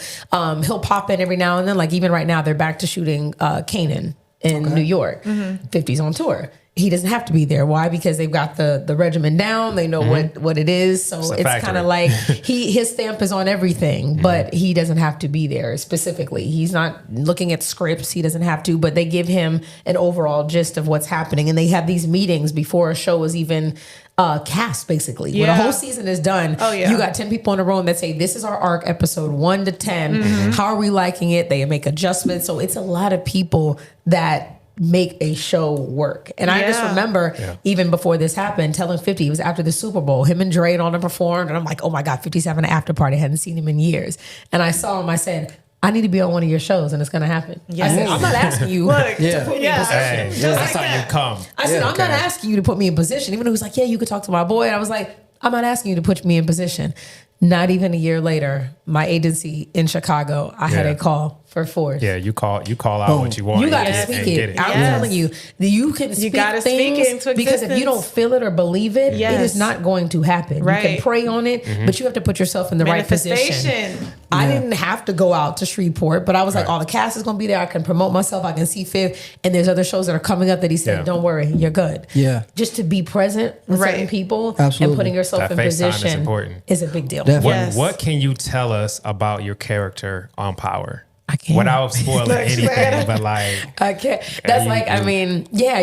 he'll pop in every now and then. Like even right now, they're back to shooting Kanan in New York. 50's on tour. he doesn't have to be there. Why? Because they've got the regimen down. They know what it is. So it's kind of like his stamp is on everything, but he doesn't have to be there specifically. He's not looking at scripts. He doesn't have to, but they give him an overall gist of what's happening. And they have these meetings before a show is even cast, basically. When a whole season is done, you got 10 people in a room that say, this is our arc, episode 1 to 10. How are we liking it? They make adjustments. So it's a lot of people that make a show work. And I just remember even before this happened, telling 50, it was after the Super Bowl, him and Dre on performed, and I'm like, oh my God, 50's having an after party. I hadn't seen him in years. And I saw him, I said, I need to be on one of your shows, and it's going to happen. I said, I'm not asking you to put me in position. Hey, that's how you come. I said, I'm not asking you to put me in position. Even though he was like, yeah, you could talk to my boy. And I was like, I'm not asking you to put me in position. Not even a year later, my agency in Chicago, I had a call for Force. Yeah, you call out what you want. You got to speak it. I'm telling you, you can speak things because if you don't feel it or believe it, it is not going to happen. Right. You can pray on it, but you have to put yourself in the right position. I didn't have to go out to Shreveport, but I was like, all the cast is going to be there. I can promote myself. I can see Fifth. And there's other shows that are coming up that he said, don't worry, you're good. Yeah. Just to be present with certain people and putting yourself in position is a big deal. What can you tell us about your character on Power? I can't. Without spoiling anything, but like... I can't. That's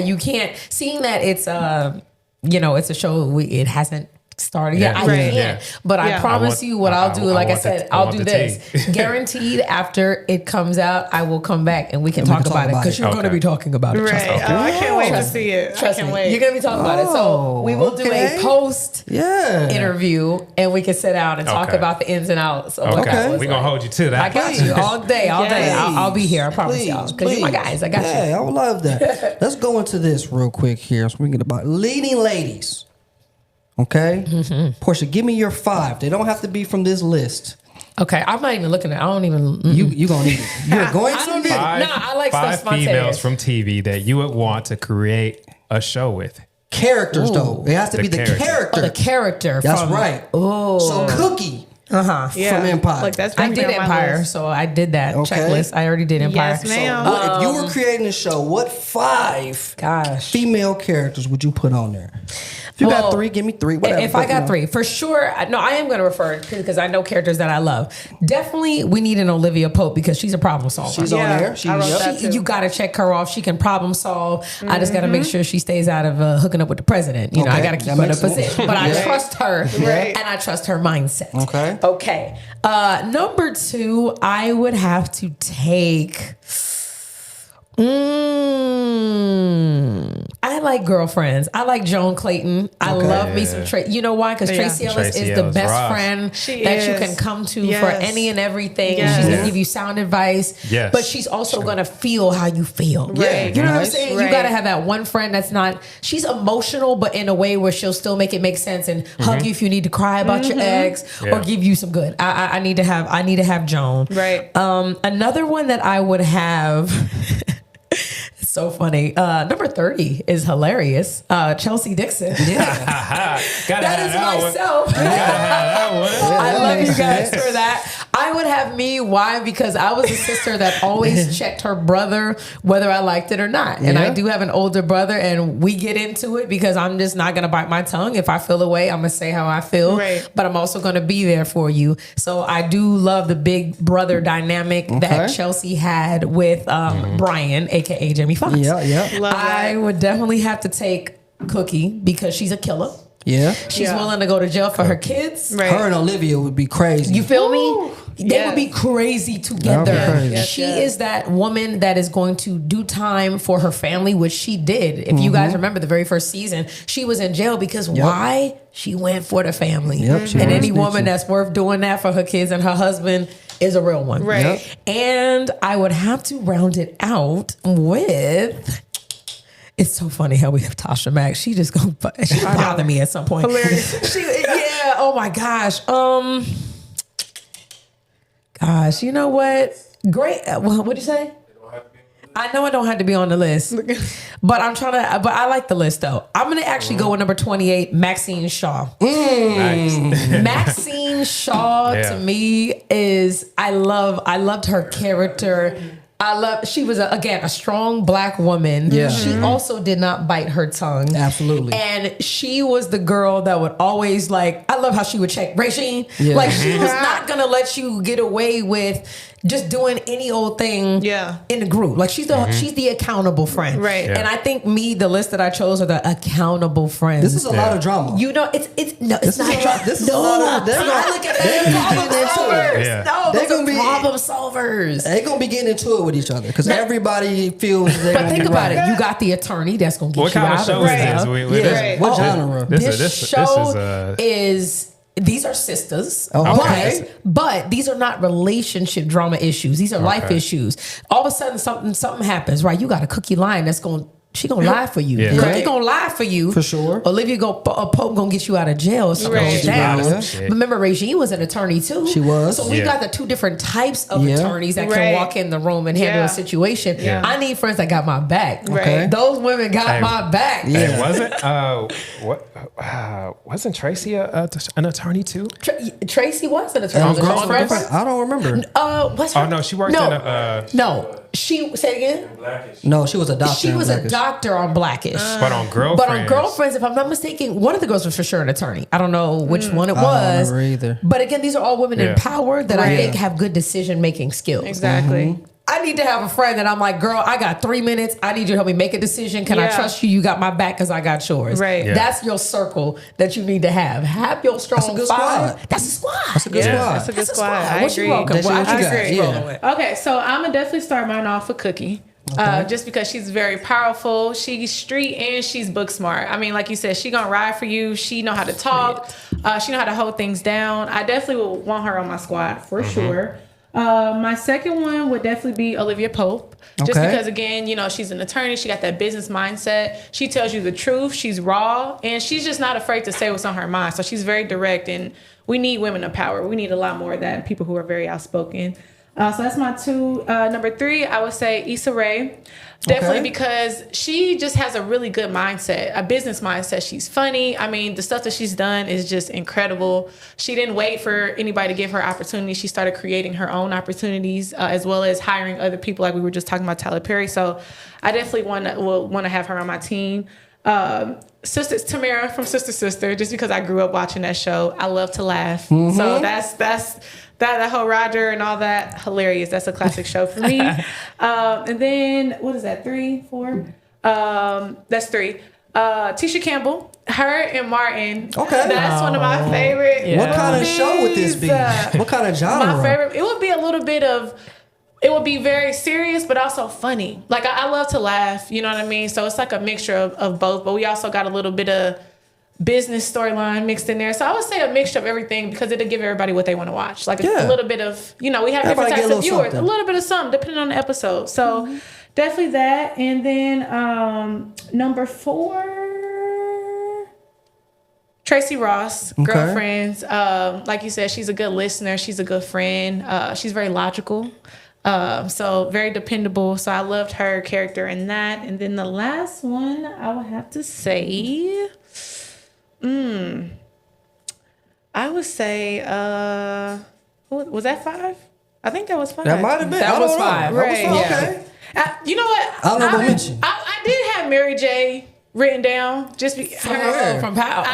you can't... Seeing that it's it's a show, it hasn't started yet. I can't. But I promise you what I'll do, like I said, I'll do this. Guaranteed after it comes out, I will come back and we can talk about it because you're going to be talking about it. Right. I can't wait to see it. Trust me. You're going to be talking about it. So we will do a post interview and we can sit down and talk about the ins and outs of what that was. We're going to hold you to that. I got you all day. I'll be here. I promise y'all. Because you're my guys. I got you. Hey, I would love that. Let's go into this real quick here. So we can get about leading ladies. Okay, Porscha, give me your 5. They don't have to be from this list. Okay, I'm not even looking at. I don't even. You gonna need it. You're going to need it. I like stuff spontaneous. 5 females from TV that you would want to create a show with. Characters, though. It has to be the character. Oh, the character. That's right. Oh, so Cookie. From Empire. Like that's I did Empire, so I did that checklist. I already did Empire. Yes, ma'am. So if you were creating a show, what 5 female characters would you put on there? If you got 3, give me 3. Whatever. If I got 3, for sure. No, I am going to refer because I know characters that I love. Definitely, we need an Olivia Pope because she's a problem solver. She's on there. You got to check her off. She can problem solve. I just got to make sure she stays out of hooking up with the president. You know, I got to keep her in a position. But I trust her, and I trust her mindset. Okay. Number 2, I would have to take. I like Girlfriends. I like Joan Clayton. I love me some Tracy. You know why? Because Tracy Ellis is the best friend that you can come to for any and everything. She's going to give you sound advice. But she's also going to feel how you feel. You know what I'm saying? You got to have that one friend that's not, she's emotional, but in a way where she'll still make it make sense and hug you if you need to cry about your ex or give you some good. I need to have Joan. Right. Another one that I would have... So funny. Number 30 is hilarious. Chelsea Dixon. Yeah. That is myself. I love you guys for that. I would have me. Why? Because I was a sister that always checked her brother whether I liked it or not. And I do have an older brother and we get into it because I'm just not going to bite my tongue. If I feel a way, I'm going to say how I feel. But I'm also going to be there for you. So I do love the big brother dynamic that Chelsea had with Brian, a.k.a. Jamie Foxx. I would definitely have to take Cookie because she's a killer. She's willing to go to jail for her kids. Her and Olivia would be crazy. You feel me? They would be crazy together. She is that woman that is going to do time for her family, which she did. If you guys remember the very first season, she was in jail because why? She went for the family. And any woman that's worth doing that for her kids and her husband is a real one. And I would have to round it out with... It's so funny how we have Tasha Mack. She just gonna bother me at some point. Hilarious. Oh my gosh. Gosh, you know what? Great. What'd you say? I know I don't have to be on the list, but I'm trying to. But I like the list though. I'm gonna actually go with number 28, Maxine Shaw. Nice. Maxine Shaw to me is I loved her character. She was again a strong black woman. Yeah. She also did not bite her tongue. Absolutely. And she was the girl that would always I love how she would check Regine. Yeah. Like she was not gonna let you get away with just doing any old thing in the group. Like she's the accountable friend. Right. Yeah. And I think the list that I chose are the accountable friends. This is a lot of drama. You know, it's not drama. This is a lot of. I look at them problem solvers. Yeah. No, They're those gonna are be- problem solvers. They gonna be getting into it with each other because everybody feels they're But gonna think be about right. it. You got the attorney that's gonna get What you kind of out show of is jail. this? Yeah. Right. What genre? This show is these are sisters. Oh, okay. But these are not relationship drama issues. These are life Okay. issues. All of a sudden something happens, right? You got a cookie line that's she gonna lie for you. Yeah. Cookie Right. gonna lie for you. For sure. Olivia Pope gonna get you out of jail. So Right. goes down. Yeah. Shit. Remember, Regine was an attorney too. She was. So we Yeah. got the two different types of Yeah. attorneys that can Right. walk in the room and handle Yeah. a situation. Yeah. I need friends that got my back. Okay. Those women got Hey. my back. Yeah. Hey, wasn't Tracy an attorney too? Tracy was an attorney. On Was it Girlfriends? Girlfriends? I don't remember. What's Oh her- no, she worked no, in a. no. She say it again. No, she was a doctor. She in was a Blackish. doctor on Blackish. But on Girlfriends. But on Girlfriends, if I'm not mistaken, one of the girls was for sure an attorney. I don't know which one it I don't was. remember either. But again, these are all women Yeah. in power that I Right. think have good decision making skills. Exactly. I need to have a friend that I'm like, girl, I got 3 minutes. I need you to help me make a decision. Can I Yeah. trust you? You got my back because I got yours. Right. Yeah. That's your circle that you need to have. Have your strong That's a good five. squad. That's a squad. That's a good Yeah. squad. That's a good That's a squad. squad. I What you agree. welcome? That's what I you agree. got. Rolling Yeah. with. Okay, so I'm gonna definitely start mine off with Cookie. Just because she's very powerful, she's street and she's book smart. I mean, like you said, she gonna ride for you. She know how to talk. She know how to hold things down. I definitely would want her on my squad for sure. My second one would definitely be Olivia Pope. Just Okay. because, again, you know, she's an attorney. She got that business mindset. She tells you the truth. She's raw. And she's just not afraid to say what's on her mind. So she's very direct. And we need women of power. We need a lot more of that. People who are very outspoken. So that's my two. Number three, I would say Issa Rae. Definitely Okay. because she just has a really good mindset, a business mindset. She's funny. I mean, the stuff that she's done is just incredible. She didn't wait for anybody to give her opportunities. She started creating her own opportunities as well as hiring other people like we were just talking about Tyler Perry. So I definitely want to have her on my team. Sister Tamara from Sister Sister, just because I grew up watching that show. I love to laugh. So that's that whole Roger and all that, hilarious. That's a classic show for me. And then what is that? 3, 4? That's 3. Tisha Campbell, her and Martin. Okay. That's one of my favorite. Yeah. What kind of show would this be? What kind of genre? My favorite. It would be a little bit of. It would be very serious, but also funny. Like I love to laugh. You know what I mean? So it's like a mixture of both. But we also got a little bit of business storyline mixed in there. So I would say a mixture of everything because it'll give everybody what they want to watch. Like Yeah. a little bit of, you know, we have Everybody different get a types of little viewers. something. A little bit of something depending on the episode. So definitely that. And then number 4, Tracy Ross, Okay. Girlfriends. Like you said, she's a good listener. She's a good friend. She's very logical. So very dependable. So I loved her character in that. And then the last one I would have to say, I would say, was that 5? I think that was 5. That might have been. That I was don't know. 5. That was Right, 5. yeah. Okay. You know what? Honorable mention. I did have Mary J written down just because. From Power. From Power.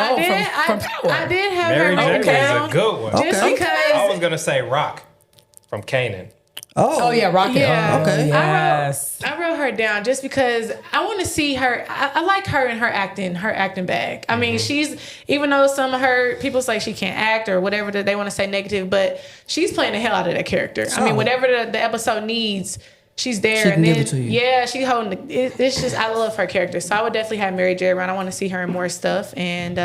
I did have Mary her J written down. was a good one. Just Okay. because. I was gonna say Rock from Kanan. Oh yeah, Rocket. Yeah. Oh, Okay. Yes. I wrote her down just because I want to see her. I like her in her acting bag. I mean, she's, even though some of her people say she can't act or whatever that they want to say negative, but she's playing the hell out of that character. I mean, Solid. whatever the episode needs, she's there. She can and give then, it to you. yeah, she's holding it's just, I love her character. So I would definitely have Mary J around. I want to see her in more stuff. And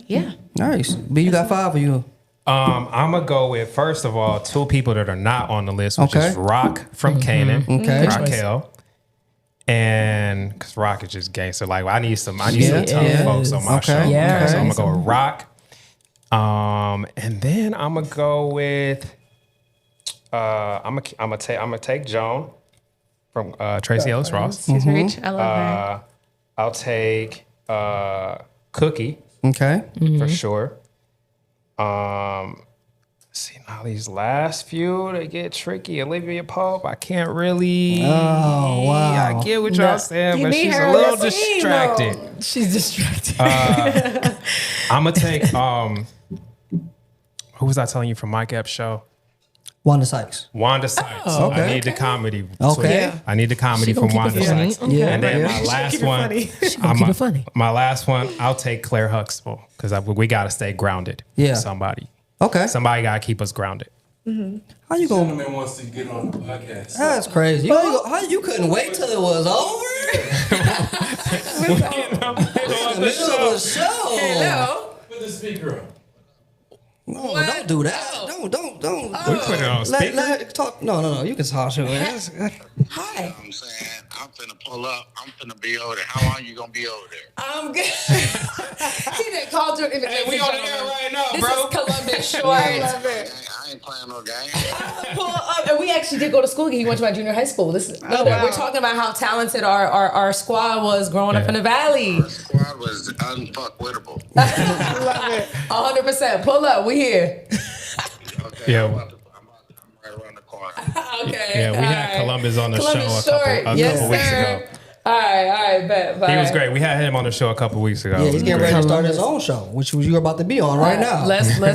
yeah. Nice. B, you got 5 or you? I'm gonna go with, first of all, 2 people that are not on the list, which Okay. is Rock from Kanan, Okay. Raquel, and because Rock is just gangster. Like I need some tough Yeah. folks on my Okay. show. Yeah. So I'm gonna go with Rock. And then I'm gonna go with I'm gonna take Joan from Tracy Ellis Ross. She's rich. I love her. I'll take Cookie Okay. for sure. See, now these last few, they get tricky. Olivia Pope, I can't really. Oh, wow. I get what y'all saying, You but need she's her a little on the scene, distracted. though. She's distracted. I'm gonna take who was I telling you from Mike Epps' show? Wanda Sykes. Wanda Sykes. Oh, I need the comedy. Okay. switch. I need the comedy She gonna from keep Wanda it funny. Sykes. Okay. Yeah. And then Yeah. my last one, gonna keep it funny. my last one, I'll take Claire Huxtable because we got to stay grounded. Yeah. Somebody Okay. got to keep us grounded. How you gonna? Gentleman wants to get on the podcast. That's crazy. How you couldn't wait till it was over? In the middle of a show. Hello. Put the speaker on. No, don't do that. Don't. We put it on speaker. Let talk. No. You can talk to it. Hi. I'm saying, I'm finna pull up. I'm finna be over there. How long you gonna be over there? I'm good. He didn't call to an we on the air right now, This bro. is Columbus Short. I ain't playing no game. Pull up. And we actually did go to school. He went to my junior high school. We're talking about how talented our squad was growing up in the valley. The squad was unfuckwittable. 100%. Pull up. We here. Okay, Yeah. I'm right around the corner. Okay. Yeah, we had Columbus on the show a couple weeks ago. All right, bet. He was great. We had him on the show a couple weeks ago. Yeah, he's getting ready to start his own show, which you're about to be on right now. Let's talk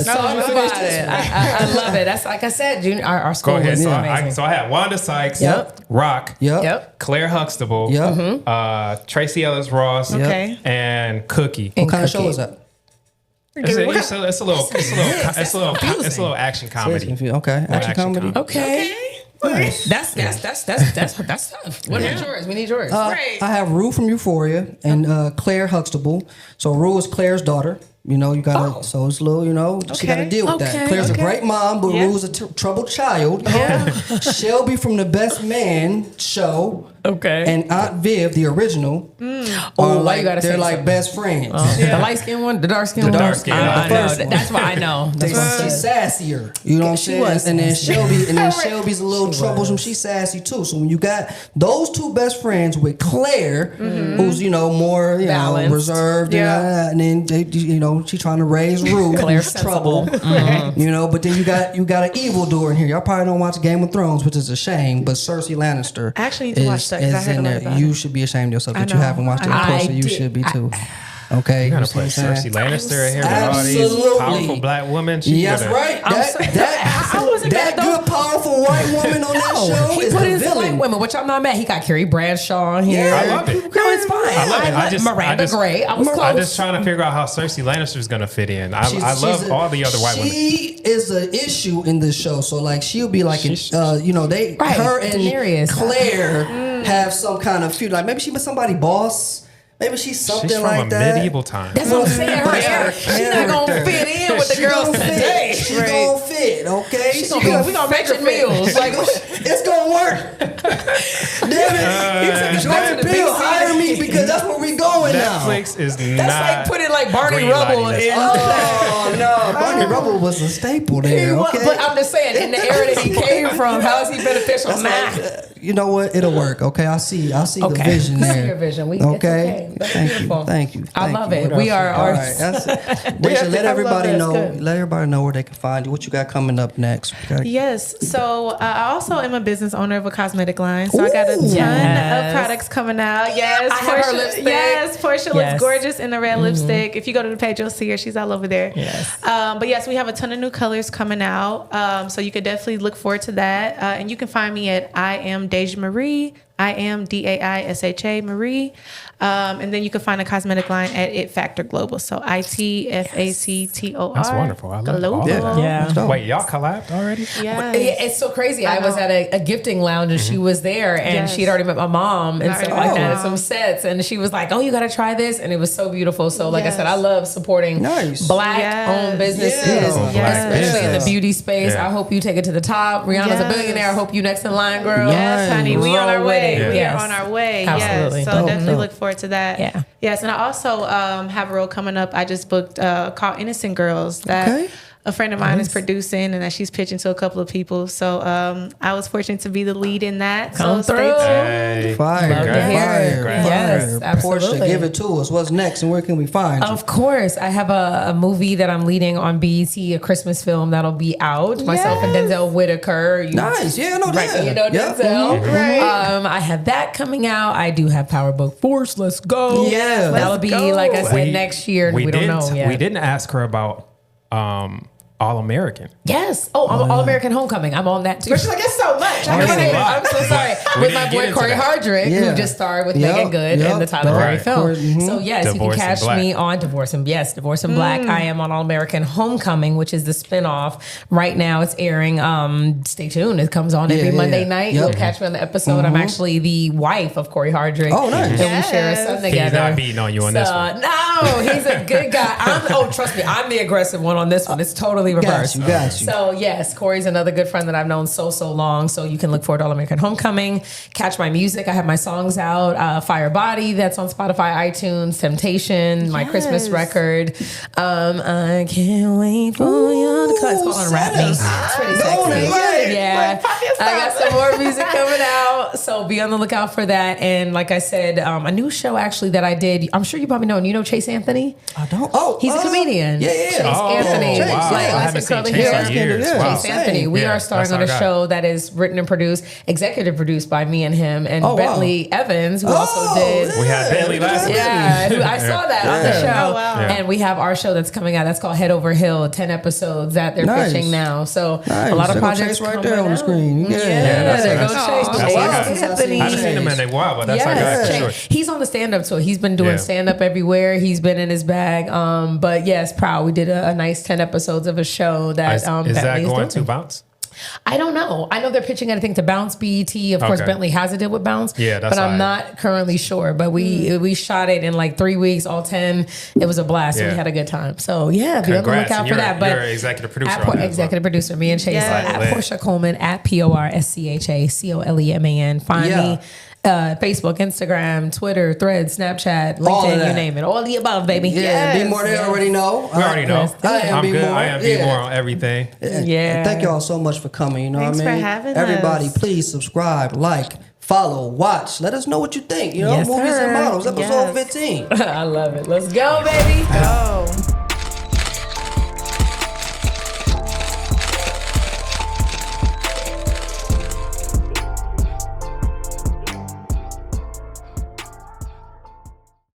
about it. I love it. That's like I said, our school Go ahead. was So, amazing. so I had Wanda Sykes, Yep. Rock, Yep. Claire Huxtable, Yep. Tracy Ellis Ross, Okay. and Cookie. What kind of show is that? It's a little action comedy. Okay, action Action comedy. comedy. Okay. Nice. That's tough. What is yours? We need yours. Right. I have Rue from Euphoria and Claire Huxtable. So Rue is Claire's daughter. You know, you gotta. So it's a little. You know, she gotta deal with that. Claire's a great mom, but Rue's a troubled child. Yeah. Shelby from the Best Man show. Okay. And Aunt Viv, the original. Oh, why you gotta say they're like so? best friends. The light skinned one, the dark skinned one. dark skinned one. I The know. first one. That's what I know. That's what I She's said. sassier. You know what I'm She saying? was And then sassy. Shelby's a little troublesome. She's sassy too. So when you got those two best friends with Claire, who's more Balanced. reserved, Yeah. and then they, she's trying to raise Rue, Claire's who's trouble. But then you got an evildoer in here. Y'all probably don't watch Game of Thrones, which is a shame. But Cersei Lannister, I actually need to watch that 'cause I is heard in a lot there. about You it. should be ashamed of yourself that you know. haven't watched it. I Of course, you did. should be too. Okay, You gotta see what put I'm saying? Cersei Lannister in here with all these Absolutely. powerful black women. Yes, right. That good, powerful white woman on that show He is put the his white villain. women, which I'm not mad. He got Carrie Bradshaw on here. Yeah, I love it. No, it's fine. I love it. Miranda Gray. I was close. I'm just trying to figure out how Cersei Lannister is gonna fit in. I love all the other white women. She is an issue in this show. So like she'll be like, She's- her and Daenerys. Claire have some kind of feud. Like maybe she was somebody's boss. Maybe she's something She's from like a that. medieval time. That's what I'm saying. Her But it's era. her She's not gonna character. fit in with the She girls gonna fit. today. She gonna fit, okay? She's gonna be. We gonna make her meals. Like It's gonna work. Damn it. Jordan Peele, hire me because that's where we going now. Netflix is that's not. like putting like Barney green Rubble lighting in. this. Oh no, Barney Rubble was a staple there. Okay, But I'm just saying, in the era that he came from, how is he beneficial? you know what? It'll work. Okay, I see the vision I see there. your vision. Okay, It's okay. That's beautiful. thank you. I love you. it. What We else are you got? artists. All right, that's it. Daisha, let I everybody love know. that. It's good. Let everybody know where they can find you. What you got coming up next? Yes. So I also am a business owner of a cosmetic line. So I got a ton Yes. of products coming out. Yes. I have her lipstick. Yes. Portia Yes. looks gorgeous in the red lipstick. If you go to the page, you'll see her. She's all over there. Yes. But yes, we have a ton of new colors coming out. So you could definitely look forward to that. And you can find me at I am Daisha Marie. I am DAISHA Marie. And then you can find a cosmetic line at It Factor Global. So ITFACTOR. That's wonderful. I love all Global. of that. Yeah. Dope. Wait, y'all collabed already? Yes. Yeah, it's so crazy. I I was know. at a gifting lounge and she was there and Yes. she had already met my mom and stuff Already like that met at some sets. And she was like, "Oh, you got to try this." And it was so beautiful. So, like I said, I Yes. love supporting Nice. black Yes. owned businesses, Yeah. Black especially in the business. beauty space. Yeah. I hope you take it to the top. Rihanna's a Yes. billionaire. I hope you next in line, girl. Yes, honey, we on our Roll way. with it. We Yes. are on our way. Absolutely. Yes, so Dope, definitely dope. look forward to that. Yeah. Yes, and I also have a role coming up. I just booked called Innocent Girls. That Okay. a friend of mine is producing and that she's pitching to a couple of people. So I was fortunate to be the lead in that. Come so through. stay tuned. Fire, Love to hear it. fire, Yes, fire. absolutely. Porscha, give it to us. What's next and where can we find you? Of course, I have a movie that I'm leading on BET, a Christmas film that'll be out. Myself and Denzel Whitaker. Nice, yeah, I know that. You know Yep. Denzel, Mhm. right? I have that coming out. I do have Power Book Force. Let's go. Yeah. that'll be like I said next year. We don't know yet. We didn't ask her about All American. Yes. Oh, I'm All American Homecoming. I'm on that too. But she's like, it's so much. I'm so sorry. We With didn't my get boy into Corey that. Hardrick, Yeah. who just starred with Yep, Megan Good yep. in the Tyler Perry Right. film. Mhm. So yes, you Divorce can in catch Black. me on Divorce and Black. I am on All American Homecoming, which is the spinoff. Right now it's airing. Stay tuned. It comes on every Yeah, Monday yeah. night. Yep. You'll catch me on the episode. I'm actually the wife of Corey Hardrick. Oh, nice. And we share a son together. He's not beating on you on this one. No, he's a good guy. Trust me, I'm the aggressive one on this one. It's totally reversed. Got you. So yes, Corey's another good friend that I've known so long. So you can look forward to All American Homecoming. Catch my music. I have my songs out. Fire Body, that's on Spotify, iTunes. Temptation, my Christmas record. I can't wait for you to come. It's called Unwrap Me. It's pretty sexy. Yeah. I got some more music coming out. So be on the lookout for that. And like I said, a new show actually that I did. I'm sure you probably know. You know Chase Anthony? I don't. Oh, He's a comedian. Yeah, yeah. Chase Oh, Anthony. Chase, wow. yeah. I haven't seen Curly Chase hair. in years. Yeah. Wow. Chase Anthony. We Yeah, are starring that's on our a guy. show that is written and produced, executive produced by me and him, and Oh, wow. Bentley Evans, who also did. We had Bentley last week. Yeah, I saw that on the show. Oh, wow. Yeah. And we have our show that's coming out. That's called Head Over Hill, 10 episodes that they're Nice. pitching now. So Nice. a lot of There go projects Chase right coming there on the out. screen. Yeah. Yeah, there goes Aw. Chase. That's Chase our guy. Anthony. I haven't seen him in a while, but that's our guy Yes, for Chase. sure. He's on the stand-up tour. He's been doing Yeah. stand-up everywhere. He's been in his bag. But yes, proud. We did a nice 10 episodes of a show that Is that Bentley is going doing. to bounce? I don't know. I know they're pitching anything to Bounce, BET. Of course, Okay. Bentley has a deal with Bounce. Yeah, that's but I'm all right. not currently sure. But we shot it in like 3 weeks, all 10. It was a blast. And Yeah. we had a good time. So yeah, be on the Congrats. lookout And for you're- that. But you're an executive producer at on that as well. executive producer, me and Chase Yes. at Lit. Porscha Coleman at PORSCHACOLEMAN. Find Yeah. me. Facebook, Instagram, Twitter, Threads, Snapchat, All of LinkedIn, you that. name it. All the above, baby. Yeah, be more they already know. We already know. I am I'm good. B-more. I am Yeah. B-more on everything. Yeah. Thank y'all so much for coming. You know Thanks what I for mean? having Everybody, us. please subscribe, like, follow, watch. Let us know what you think. You know, Yes, Movies sir. and Models, episode Yes. 15. I love it. Let's go, baby. Go.